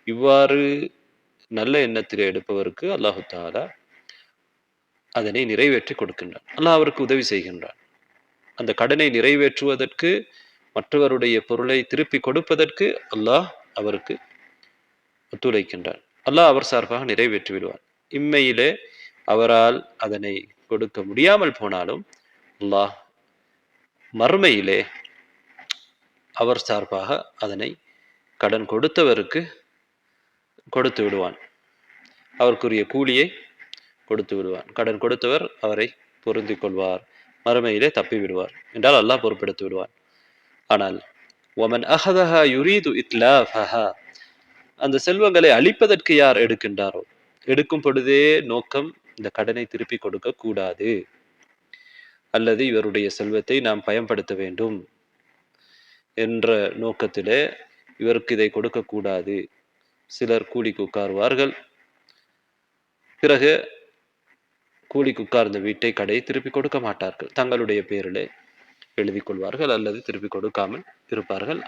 இவ்வாறு நல்ல எண்ணத்தில் எடுப்பவருக்கு அல்லாஹு தஆலா அதனை நிறைவேற்றி கொடுக்கின்றான். அல்லாஹ் அவருக்கு உதவி செய்கின்றான். அந்த கடனை நிறைவேற்றுவதற்கு, மற்றவருடைய பொருளை திருப்பி கொடுப்பதற்கு அல்லாஹ் அவருக்கு ஒத்துழைக்கின்றான். அல்லாஹ் அவர் சார்பாக நிறைவேற்றி விடுவான். இம்மையிலே அவரால் அதனை கொடுக்க முடியாமல் போனாலும் அல்லாஹ் மறுமையிலே அவர் சார்பாக அதனை கடன் கொடுத்தவருக்கு கொடுத்து விடுவான். அவருக்குரிய கூலியை கொடுத்து விடுவான். கடன் கொடுத்தவர் அவரை பொருந்திக் கொள்வார், மறுமையிலே தப்பி விடுவார் என்றால் அல்லாஹ் பொறுப்பெடுத்து விடுவான். ஆனால் وَمَنْ أَخَذَهَا يُرِيدُ إِتْلَافَهَا, அந்த செல்வங்களை அழிப்பதற்கு யார் எடுக்கின்றாரோ, எடுக்கும் பொழுதே நோக்கம் இந்த கடனை திருப்பி கொடுக்க கூடாது அல்லது இவருடைய செல்வத்தை நாம் பயன்படுத்த வேண்டும் என்ற நோக்கத்திலே இவருக்கு இதை கொடுக்க கூடாது. சிலர் கூலிக்கு உட்காருவார்கள், பிறகு கூலிக்கு உட்கார்ந்த வீட்டை, கடை திருப்பி கொடுக்க மாட்டார்கள், தங்களுடைய பேரிலே எழுதி கொள்வார்கள் அல்லது திருப்பி கொடுக்காமல் இருப்பார்கள்.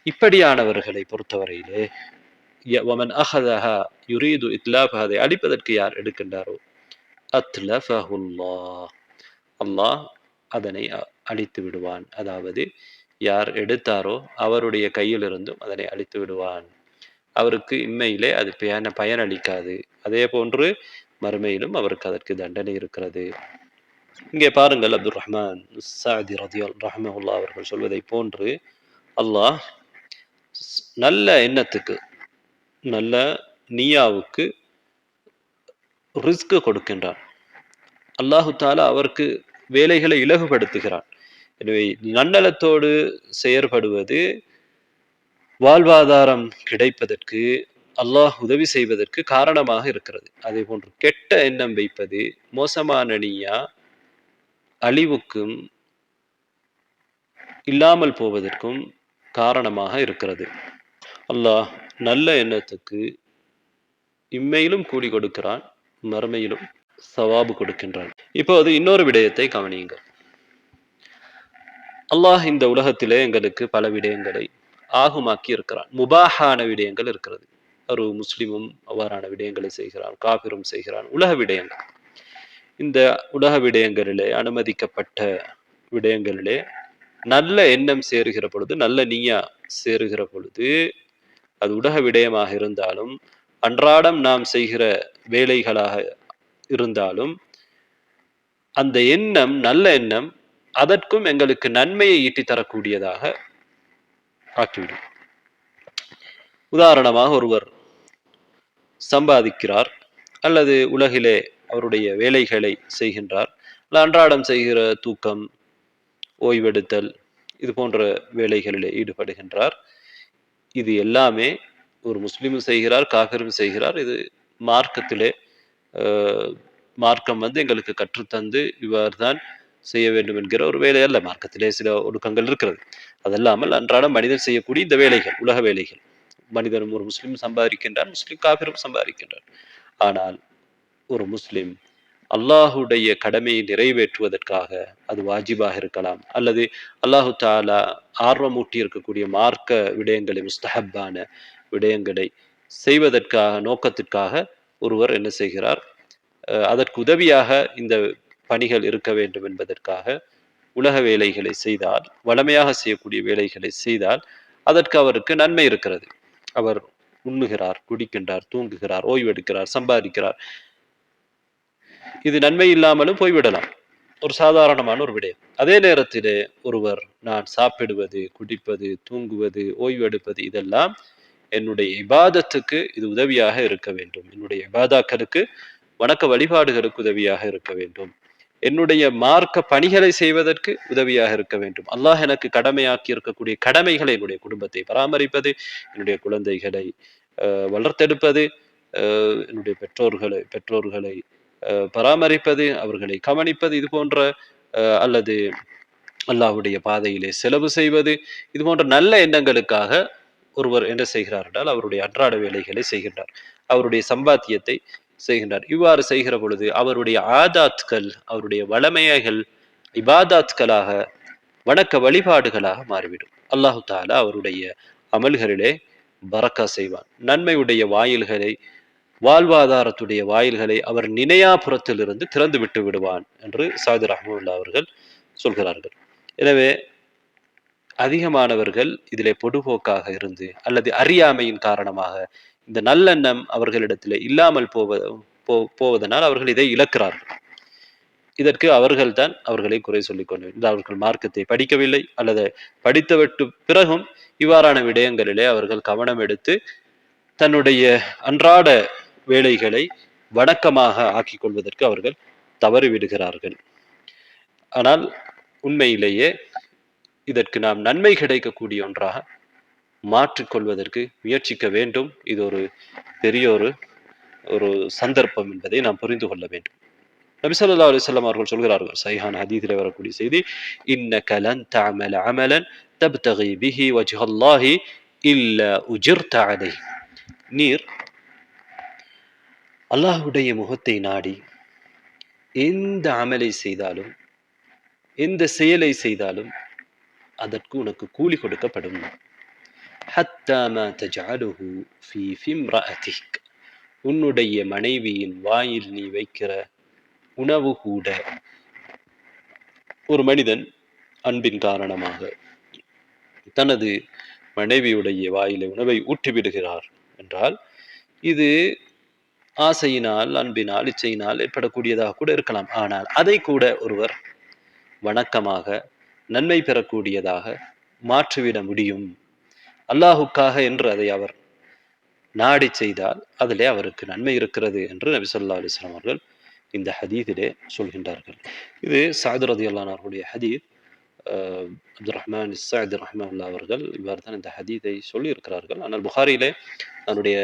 இப்படியானவர்களை பொறுத்தவரையிலே وَمَنْ أَخَذَهَا يُرِيدُ إِتْلَافَهَا, அதை அழிப்பதற்கு யார் எடுக்கின்றாரோ, أَتْلَفَهُ اللَّهُ, அல்லாஹ் அதனை அழித்து விடுவான். அதாவது யார் எடுத்தாரோ அவருடைய கையிலிருந்தும் அதனை அழித்து விடுவான். அவருக்கு இம்மையிலே அது பயனளிக்காது. அதே போன்று மறுமையிலும் அவருக்கு அதற்கு தண்டனை இருக்கிறது. இங்கே பாருங்கள், அப்துல் ரஹ்மான் ஸஅதி ரஹ்மஹுல்லாஹ் அவர்கள் சொல்வதை போன்று அல்லாஹ் நல்ல எண்ணத்துக்கு, நல்ல நியாவுக்கு ரிஸ்க் கொடுக்கின்றான். அல்லாஹு தஆலா அவருக்கு வேலைகளை இலகுபடுத்துகிறான். எனவே நன்னலத்தோடு செயற்படுவது வாழ்வாதாரம் கிடைப்பதற்கு, அல்லாஹ் உதவி செய்வதற்கு காரணமாக இருக்கிறது. அதே போன்று கெட்ட எண்ணம் வைப்பது, மோசமான நிய்யா அழிவுக்கும் இல்லாமல் போவதற்கும் காரணமாக இருக்கிறது. அல்லாஹ் நல்ல எண்ணத்துக்கு இம்மையிலும் கூலி கொடுக்கிறான், மறுமையிலும் சவாபு கொடுக்கின்றான். இப்போது இன்னொரு விடயத்தை கவனியுங்கள். அல்லாஹ் இந்த உலகத்திலே எங்களுக்கு பல விடயங்களை ஆகுமாக்கி இருக்கிறான். முபாஹான விடயங்கள் இருக்கிறது. ஒரு முஸ்லிமும் அவ்வாறான விடயங்களை செய்கிறான், காபிரும் செய்கிறான். உலக விடயங்கள். இந்த உலக விடயங்களிலே அனுமதிக்கப்பட்ட விடயங்களிலே நல்ல எண்ணம் சேருகிற பொழுது, நல்ல நிய்யா சேருகிற பொழுது, அது உலக விடயமாக இருந்தாலும், அன்றாடம் நாம் செய்கிற வேலைகளாக இருந்தாலும், அந்த எண்ணம் நல்ல எண்ணம் அதற்கும் எங்களுக்கு நன்மையை ஈட்டித் தரக்கூடியதாக ஆக்கிவிடும். உதாரணமாக ஒருவர் சம்பாதிக்கிறார் அல்லது உலகிலே அவருடைய வேலைகளை செய்கின்றார். அன்றாடம் செய்கிற தூக்கம், ஓய்வெடுத்தல் இது போன்ற வேலைகளிலே ஈடுபடுகின்றார். இது எல்லாமே ஒரு முஸ்லிமும் செய்கிறார், காஃபிரும் செய்கிறார். இது மார்க்கத்திலே மார்க்கம் எங்களுக்கு கற்றுத்தந்து இவ்வாறுதான் செய்ய வேண்டும் என்கிற ஒரு வேலை அல்ல. மார்க்கத்திலே சில ஒழுக்கங்கள் இருக்கிறது. அதல்லாமல் அன்றாடம் மனிதன் செய்யக்கூடிய இந்த வேலைகள், உலக வேலைகள். மனிதனும் ஒரு முஸ்லிம் சம்பாதிக்கின்றார், முஸ்லிம் காஃபிரும் சம்பாதிக்கின்றார். ஆனால் ஒரு முஸ்லிம் அல்லாஹுடைய கடமையை நிறைவேற்றுவதற்காக, அது வாஜிபாக இருக்கலாம், அல்லது அல்லாஹு தாலா ஆர்வமூட்டி இருக்கக்கூடிய மார்க்க விடயங்களை, முஸ்தஹப்பான விடயங்களை செய்வதற்காக, நோக்கத்திற்காக ஒருவர் என்ன செய்கிறார்? அதற்கு உதவியாக இந்த பணிகள் இருக்க வேண்டும் என்பதற்காக உலக வேலைகளை செய்தால், வளமையாக செய்யக்கூடிய வேலைகளை செய்தால், அதற்கு அவருக்கு நன்மை இருக்கிறது. அவர் உண்ணுகிறார், குடிக்கின்றார், தூங்குகிறார், ஓய்வெடுக்கிறார், சம்பாதிக்கிறார். இது நன்மை இல்லாமலும் போய்விடலாம். ஒரு சாதாரணமான ஒரு விடயம். அதே நேரத்திலே ஒருவர் நான் சாப்பிடுவது, குடிப்பது, தூங்குவது, ஓய்வெடுப்பது இதெல்லாம் என்னுடைய இபாதத்துக்கு இது உதவியாக இருக்க வேண்டும். என்னுடைய இபாதாக்களுக்கு, வணக்க வழிபாடுகளுக்கு உதவியாக இருக்க வேண்டும். என்னுடைய மார்க்க பணிகளை செய்வதற்கு உதவியாக இருக்க வேண்டும். அல்லாஹ் எனக்கு கடமையாக்கி இருக்கக்கூடிய கடமைகளை, என்னுடைய குடும்பத்தை பராமரிப்பது, என்னுடைய குழந்தைகளை வளர்த்தெடுப்பது, என்னுடைய பெற்றோர்களை பராமரிப்பது, அவர்களை கவனிப்பது, இது போன்ற அல்லது அல்லாஹ்வுடைய பாதையிலே செலவு செய்வது, இது போன்ற நல்ல எண்ணங்களுக்காக ஒருவர் என்ன செய்கிறார் என்றால், அவருடைய அன்றாட வேலைகளை செய்கின்றார், அவருடைய சம்பாத்தியத்தை செய்கின்றார். இவ்வாறு செய்கிற பொழுது அவருடைய ஆதாத்கள், அவருடைய வளமையைகள் இபாதாத்களாக, வணக்க வழிபாடுகளாக மாறிவிடும். அல்லாஹு தாலா அவருடைய அமல்களிலே பரக்கா செய்வான். நன்மையுடைய வாயில்களை, வாழ்வாதாரத்துடைய வாயில்களை அவர் நினையாபுரத்திலிருந்து திறந்து விட்டு விடுவான் என்று சாதி ரஹ்மத்துல்லாஹி அவர்கள் சொல்கிறார்கள். எனவே அதிகமானவர்கள் இதிலே பொடுபோக்காக இருந்து, அல்லது அறியாமையின் காரணமாக இந்த நல்லெண்ணம் அவர்களிடத்தில் இல்லாமல் போவதனால் அவர்கள் இதை இழக்கிறார்கள். இதற்கு அவர்கள்தான் அவர்களை குறை சொல்லிக் கொண்டு, அவர்கள் மார்க்கத்தை படிக்கவில்லை, அல்லது படித்துவிட்டு பிறகும் இவ்வாறான விடயங்களிலே அவர்கள் கவனம் எடுத்து தன்னுடைய அன்றாட வேலைகளை வணக்கமாக ஆக்கிக் கொள்வதற்கு அவர்கள் தவறிவிடுகிறார்கள். ஆனால் உண்மையிலேயே இதற்கு நாம் நன்மை கிடைக்கக்கூடிய ஒன்றாக மாற்றிக்கொள்வதற்கு முயற்சிக்க வேண்டும். இது ஒரு பெரிய ஒரு சந்தர்ப்பம் என்பதை நாம் புரிந்து கொள்ள வேண்டும். நபி ஸல்லல்லாஹு அலைஹி வஸல்லம் அவர்கள் சொல்கிறார்கள், சஹீஹான ஹதீஸிலே வரக்கூடிய செய்தி, இன்னக லன் தஅமல அமலன் தப்தகி பிஹி வஜ்ஹல்லாஹி இல்லா உஜிர்த அலைஹி. நீர் அல்லாஹ்வுடைய முகத்தை நாடி எந்த அமலை செய்தாலும், எந்த செயலை செய்தாலும் அதற்கு உனக்கு கூலி கொடுக்கப்படும். ஹத்தா மா தஜஅலுஹு ஃபீ ஃபிம்ரஅதிக். உன்னுடைய மனைவியின் வாயில் நீ வைக்கிற உணவு கூட. ஒரு மனிதன் அன்பின் காரணமாக தனது மனைவியுடைய வாயிலே உணவை ஊட்டிவிடுகிறார் என்றால், இது ஆசையினால், அன்பினால், இச்சையினால் ஏற்படக்கூடியதாக கூட இருக்கலாம். ஆனால் அதை கூட ஒருவர் வணக்கமாக, நன்மை பெறக்கூடியதாக மாற்றிவிட முடியும். அல்லாஹுக்காக என்று அதை அவர் நாடி செய்தால் அதிலே அவருக்கு நன்மை இருக்கிறது என்று நபி ஸல்லல்லாஹு அலைஹி வஸல்லம் அவர்கள் இந்த ஹதீஸிலே சொல்கின்றார்கள். இது சஅத் ரலியல்லாஹு அன்ஹு அவர்களுடைய ஹதீஸ். அப்துர் ரஹ்மான் ஸஅதி ரஹ்மத்துல்லாஹி அவர்கள் இவ்வாறு தான் இந்த ஹதீஸை சொல்லி இருக்கிறார்கள். ஆனால் புகாரியிலே அதனுடைய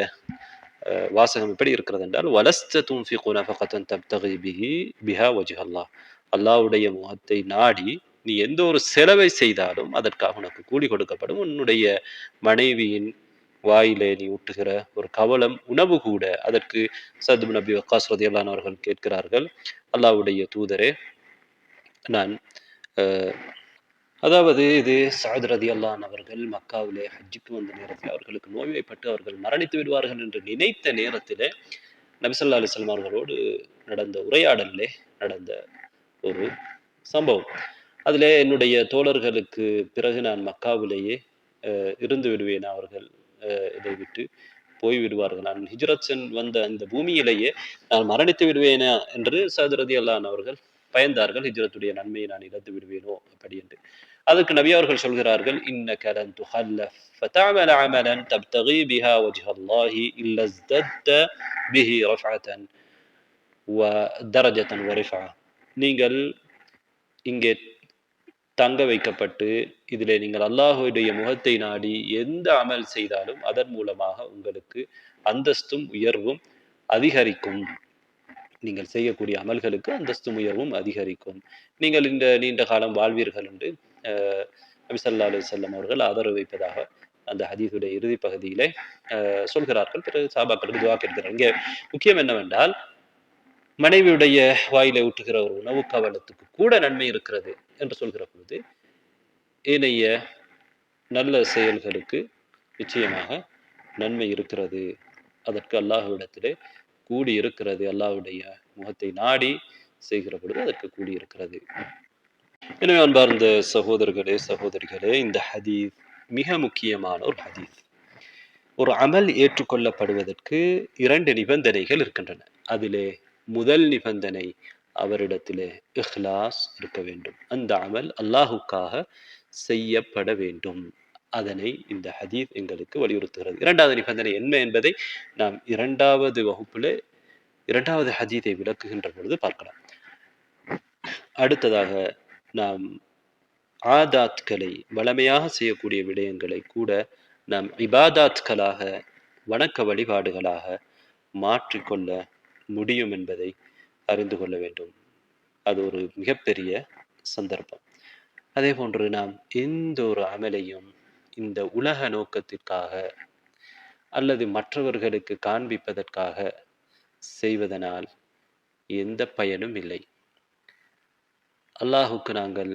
வாசகம் எப்படி இருக்கிறது என்றால், வலஸ்த துன்ஃபிகு நஃபகத்தன் தப்தகி பிஹா வஜ்ஹல்லாஹ். அல்லாஹ்வுடைய முகத்தை நாடி நீ எந்த ஒரு செலவை செய்தாலும் அதற்காக உனக்கு கூலி கொடுக்கப்படும். உன்னுடைய மனைவியின் வாயிலே நீ ஊட்டுகிற ஒரு கவலம் உணவு கூட, அதற்கு சஅத் இப்னு அபி வக்காஸ் ரலியல்லாஹு அன்ஹு அவர்கள் கேட்கிறார்கள், அல்லாஹ்வுடைய தூதரே, நான் அதாவது இது சஅத் ரலியல்லாஹு அன்ஹு அவர்கள் மக்காவிலே ஹஜ்ஜுக்கு வந்த நேரத்தில் அவர்களுக்கு நோய்வாய்ப்பட்டு அவர்கள் மரணித்து விடுவார்கள் என்று நினைத்த நேரத்திலே நபி ஸல்லல்லாஹு அலைஹி வஸல்லம் அவர்களோடு நடந்த உரையாடலிலே நடந்த ஒரு சம்பவம். அதிலே என்னுடைய தோழர்களுக்கு பிறகு நான் மக்காவிலேயே இருந்து விடுவேன். அவர்கள் இதை விட்டு போய்விடுவார்கள். நான் ஹிஜ்ரத் வந்த அந்த பூமியிலேயே நான் மரணித்து விடுவேனா என்று சஅத் ரலியல்லாஹு அன்ஹு அவர்கள் பயந்தார்கள். ஹிஜ்ரத்துடைய நன்மையை நான் இழந்து விடுவேனோ அப்படி என்று. அதுக்கு நபி அவர்கள் சொல்கிறார்கள், இன்னக லன் துஹல்லஃப் ஃபதஅமல் அமலன் தப்தகி பிஹா வஜ்ஹ அல்லாஹி இல்லா இஸ்தத்த பிஹி ரஃஅத்தன் வ தரஜத்தன் வ ரிஃபா. நீங்கள் இங்கே தங்க வைக்கப்பட்டு இதிலே நீங்கள் அல்லாஹ்வுடைய முகத்தை நாடி எந்த அமல் செய்தாலும் அதன் மூலமாக உங்களுக்கு அந்தஸ்தும் உயர்வும் அதிகரிக்கும். நீங்கள் செய்யக்கூடிய அமல்களுக்கு அந்தஸ்தும் உயர்வும் அதிகரிக்கும். நீங்கள் இந்த நீண்ட காலம் வாழ்வீர்கள் என்று நபி ஸல்லல்லாஹு அலைஹி வஸல்லம் அவர்கள் ஆதரவு வைப்பதாக அந்த ஹதீஸுடைய இறுதி பகுதியிலே சொல்கிறார்கள். பிறகு சஹாபாக்களுக்கு துஆ கேட்கிறார்கள். இங்கே முக்கியம் என்னவென்றால், மனைவியுடைய வாயிலே ஊட்டுகிற ஒரு உணவு கவலத்துக்கு கூட நன்மை இருக்கிறது என்று சொல்கிற பொழுது, ஏனைய நல்ல செயல்களுக்கு நிச்சயமாக நன்மை இருக்கிறது. அதற்கு அல்லாஹ்விடத்திலே கூடி இருக்கிறது. அல்லாஹ்வுடைய முகத்தை நாடி செய்கிற பொழுது அதற்கு கூடி இருக்கிறது. எனவே அன்பார்ந்த சகோதரர்களே, சகோதரிகளே, இந்த ஹதீஸ் மிக முக்கியமான ஒரு ஹதீஸ். ஒரு அமல் ஏற்றுக்கொள்ளப்படுவதற்கு 2 நிபந்தனைகள் இருக்கின்றன. அதிலே முதல் நிபந்தனை அவரிடத்திலே இஹ்லாஸ் இருக்க வேண்டும். அந்த அமல் அல்லாஹுக்காக செய்யப்பட வேண்டும். அதனை இந்த ஹதீஸ் எங்களுக்கு வலியுறுத்துகிறது. 2வது நிபந்தனை என்ன என்பதை நாம் 2வது வகுப்பிலே 2வது ஹதீஸை விளக்குகின்ற பொழுது பார்க்கலாம். அடுத்ததாக நாம் ஆதாத்களை வளமையாக செய்யக்கூடிய விடயங்களை கூட நாம் இபாதாத்களாக வணக்க வழிபாடுகளாக மாற்றிக்கொள்ள முடியும் என்பதை அறிந்து கொள்ள வேண்டும். அது ஒரு மிகப்பெரிய சந்தர்ப்பம். அதே போன்று நாம் எந்த ஒரு அமலையும் இந்த உலக நோக்கத்திற்காக அல்லது மற்றவர்களுக்கு காண்பிப்பதற்காக செய்வதனால் எந்த பயனும் இல்லை. அல்லாஹுக்கு நாங்கள்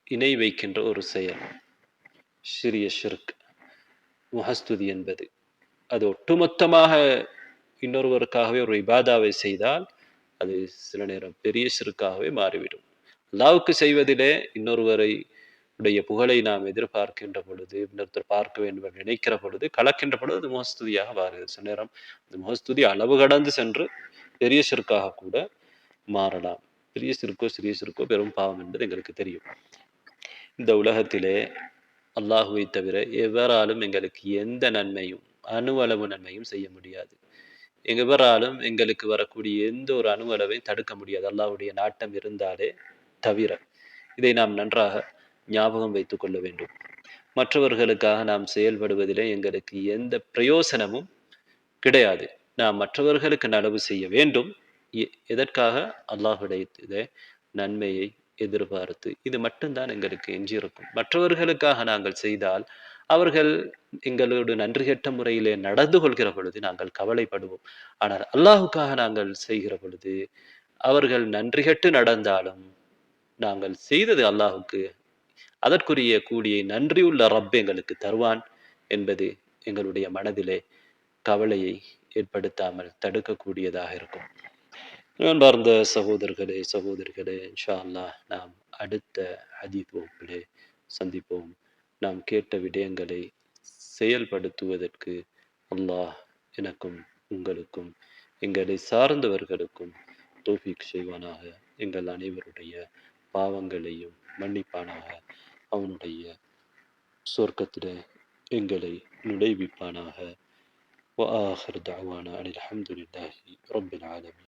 இணை வைக்கின்ற ஒரு செயல் சிறிய ஷிர்க், முஹஸ்துதி என்பது, அது ஒட்டுமொத்தமாக இன்னொருவருக்காகவே ஒரு இபாதாவை செய்தால் அது சில நேரம் பெரிய ஷிர்க்காகவே மாறிவிடும். அல்லாஹ்வுக்கு செய்வதிலே இன்னொருவரை உடைய புகழை நாம் எதிர்பார்க்கின்ற பொழுது, இன்னொருத்தர் பார்க்க வேண்டும் என்று நினைக்கிற பொழுது, கலக்கின்ற பொழுது அது முஹஸ்துதியாக மாறுகிறது. சில நேரம் அந்த முஹஸ்துதி அளவு கடந்து சென்று பெரிய ஷிர்க்காக கூட மாறலாம். பெரிய ஷிர்க்கோ சிறிய ஷிர்க்கோ பெரும் பாவம் என்பது எங்களுக்கு தெரியும். இந்த உலகத்திலே அல்லாஹுவை தவிர எவராலும் எங்களுக்கு எந்த நன்மையும் அணுவளவு நன்மையும் செய்ய முடியாது. எவராலும் எங்களுக்கு வரக்கூடிய எந்த ஒரு அணுவளவையும் தடுக்க முடியாது, அல்லாஹ்வுடைய நாட்டம் இருந்தாலே தவிர. இதை நாம் நன்றாக ஞாபகம் வைத்துக் கொள்ள வேண்டும். மற்றவர்களுக்காக நாம் செயல்படுவதிலே எங்களுக்கு எந்த பிரயோசனமும் கிடையாது. நாம் மற்றவர்களுக்கு நலவு செய்ய வேண்டும். எதற்காக? அல்லாஹ்விடத்திலே நன்மையை எதிர்பார்த்து. இது மட்டும்தான் எங்களுக்கு எஞ்சியிருக்கும். மற்றவர்களுக்காக நாங்கள் செய்தால் அவர்கள் எங்களோடு நன்றி கெட்ட முறையிலே நடந்து கொள்கிற பொழுது நாங்கள் கவலைப்படுவோம். ஆனால் அல்லாஹுக்காக நாங்கள் செய்கிற பொழுது அவர்கள் நன்றி கெட்டு நடந்தாலும் நாங்கள் செய்தது அல்லாஹுக்கு, அதற்குரிய கூலியை நன்றியுள்ள ரப் எங்களுக்கு தருவான் என்பது எங்களுடைய மனதிலே கவலையை ஏற்படுத்தாமல் தடுக்கக்கூடியதாக இருக்கும். அன்பார்ந்த சகோதரர்களே, சகோதரிகளே, இன்ஷா அல்லாஹ் நாம் அடுத்த ஹதீஸ் வகுப்பிலே சந்திப்போம். நாம் கேட்ட விடயங்களை செயல்படுத்துவதற்கு அல்லாஹ் எனக்கும் உங்களுக்கும் எங்களை சார்ந்தவர்களுக்கும் தௌஃபீக் செய்வானாக. எங்கள் அனைவருடைய பாவங்களையும் மன்னிப்பானாக. அவனுடைய சொர்க்கத்திலே எங்களை நுழைவிப்பானாக. وآخر دعوانا أن الحمد لله رب العالمين.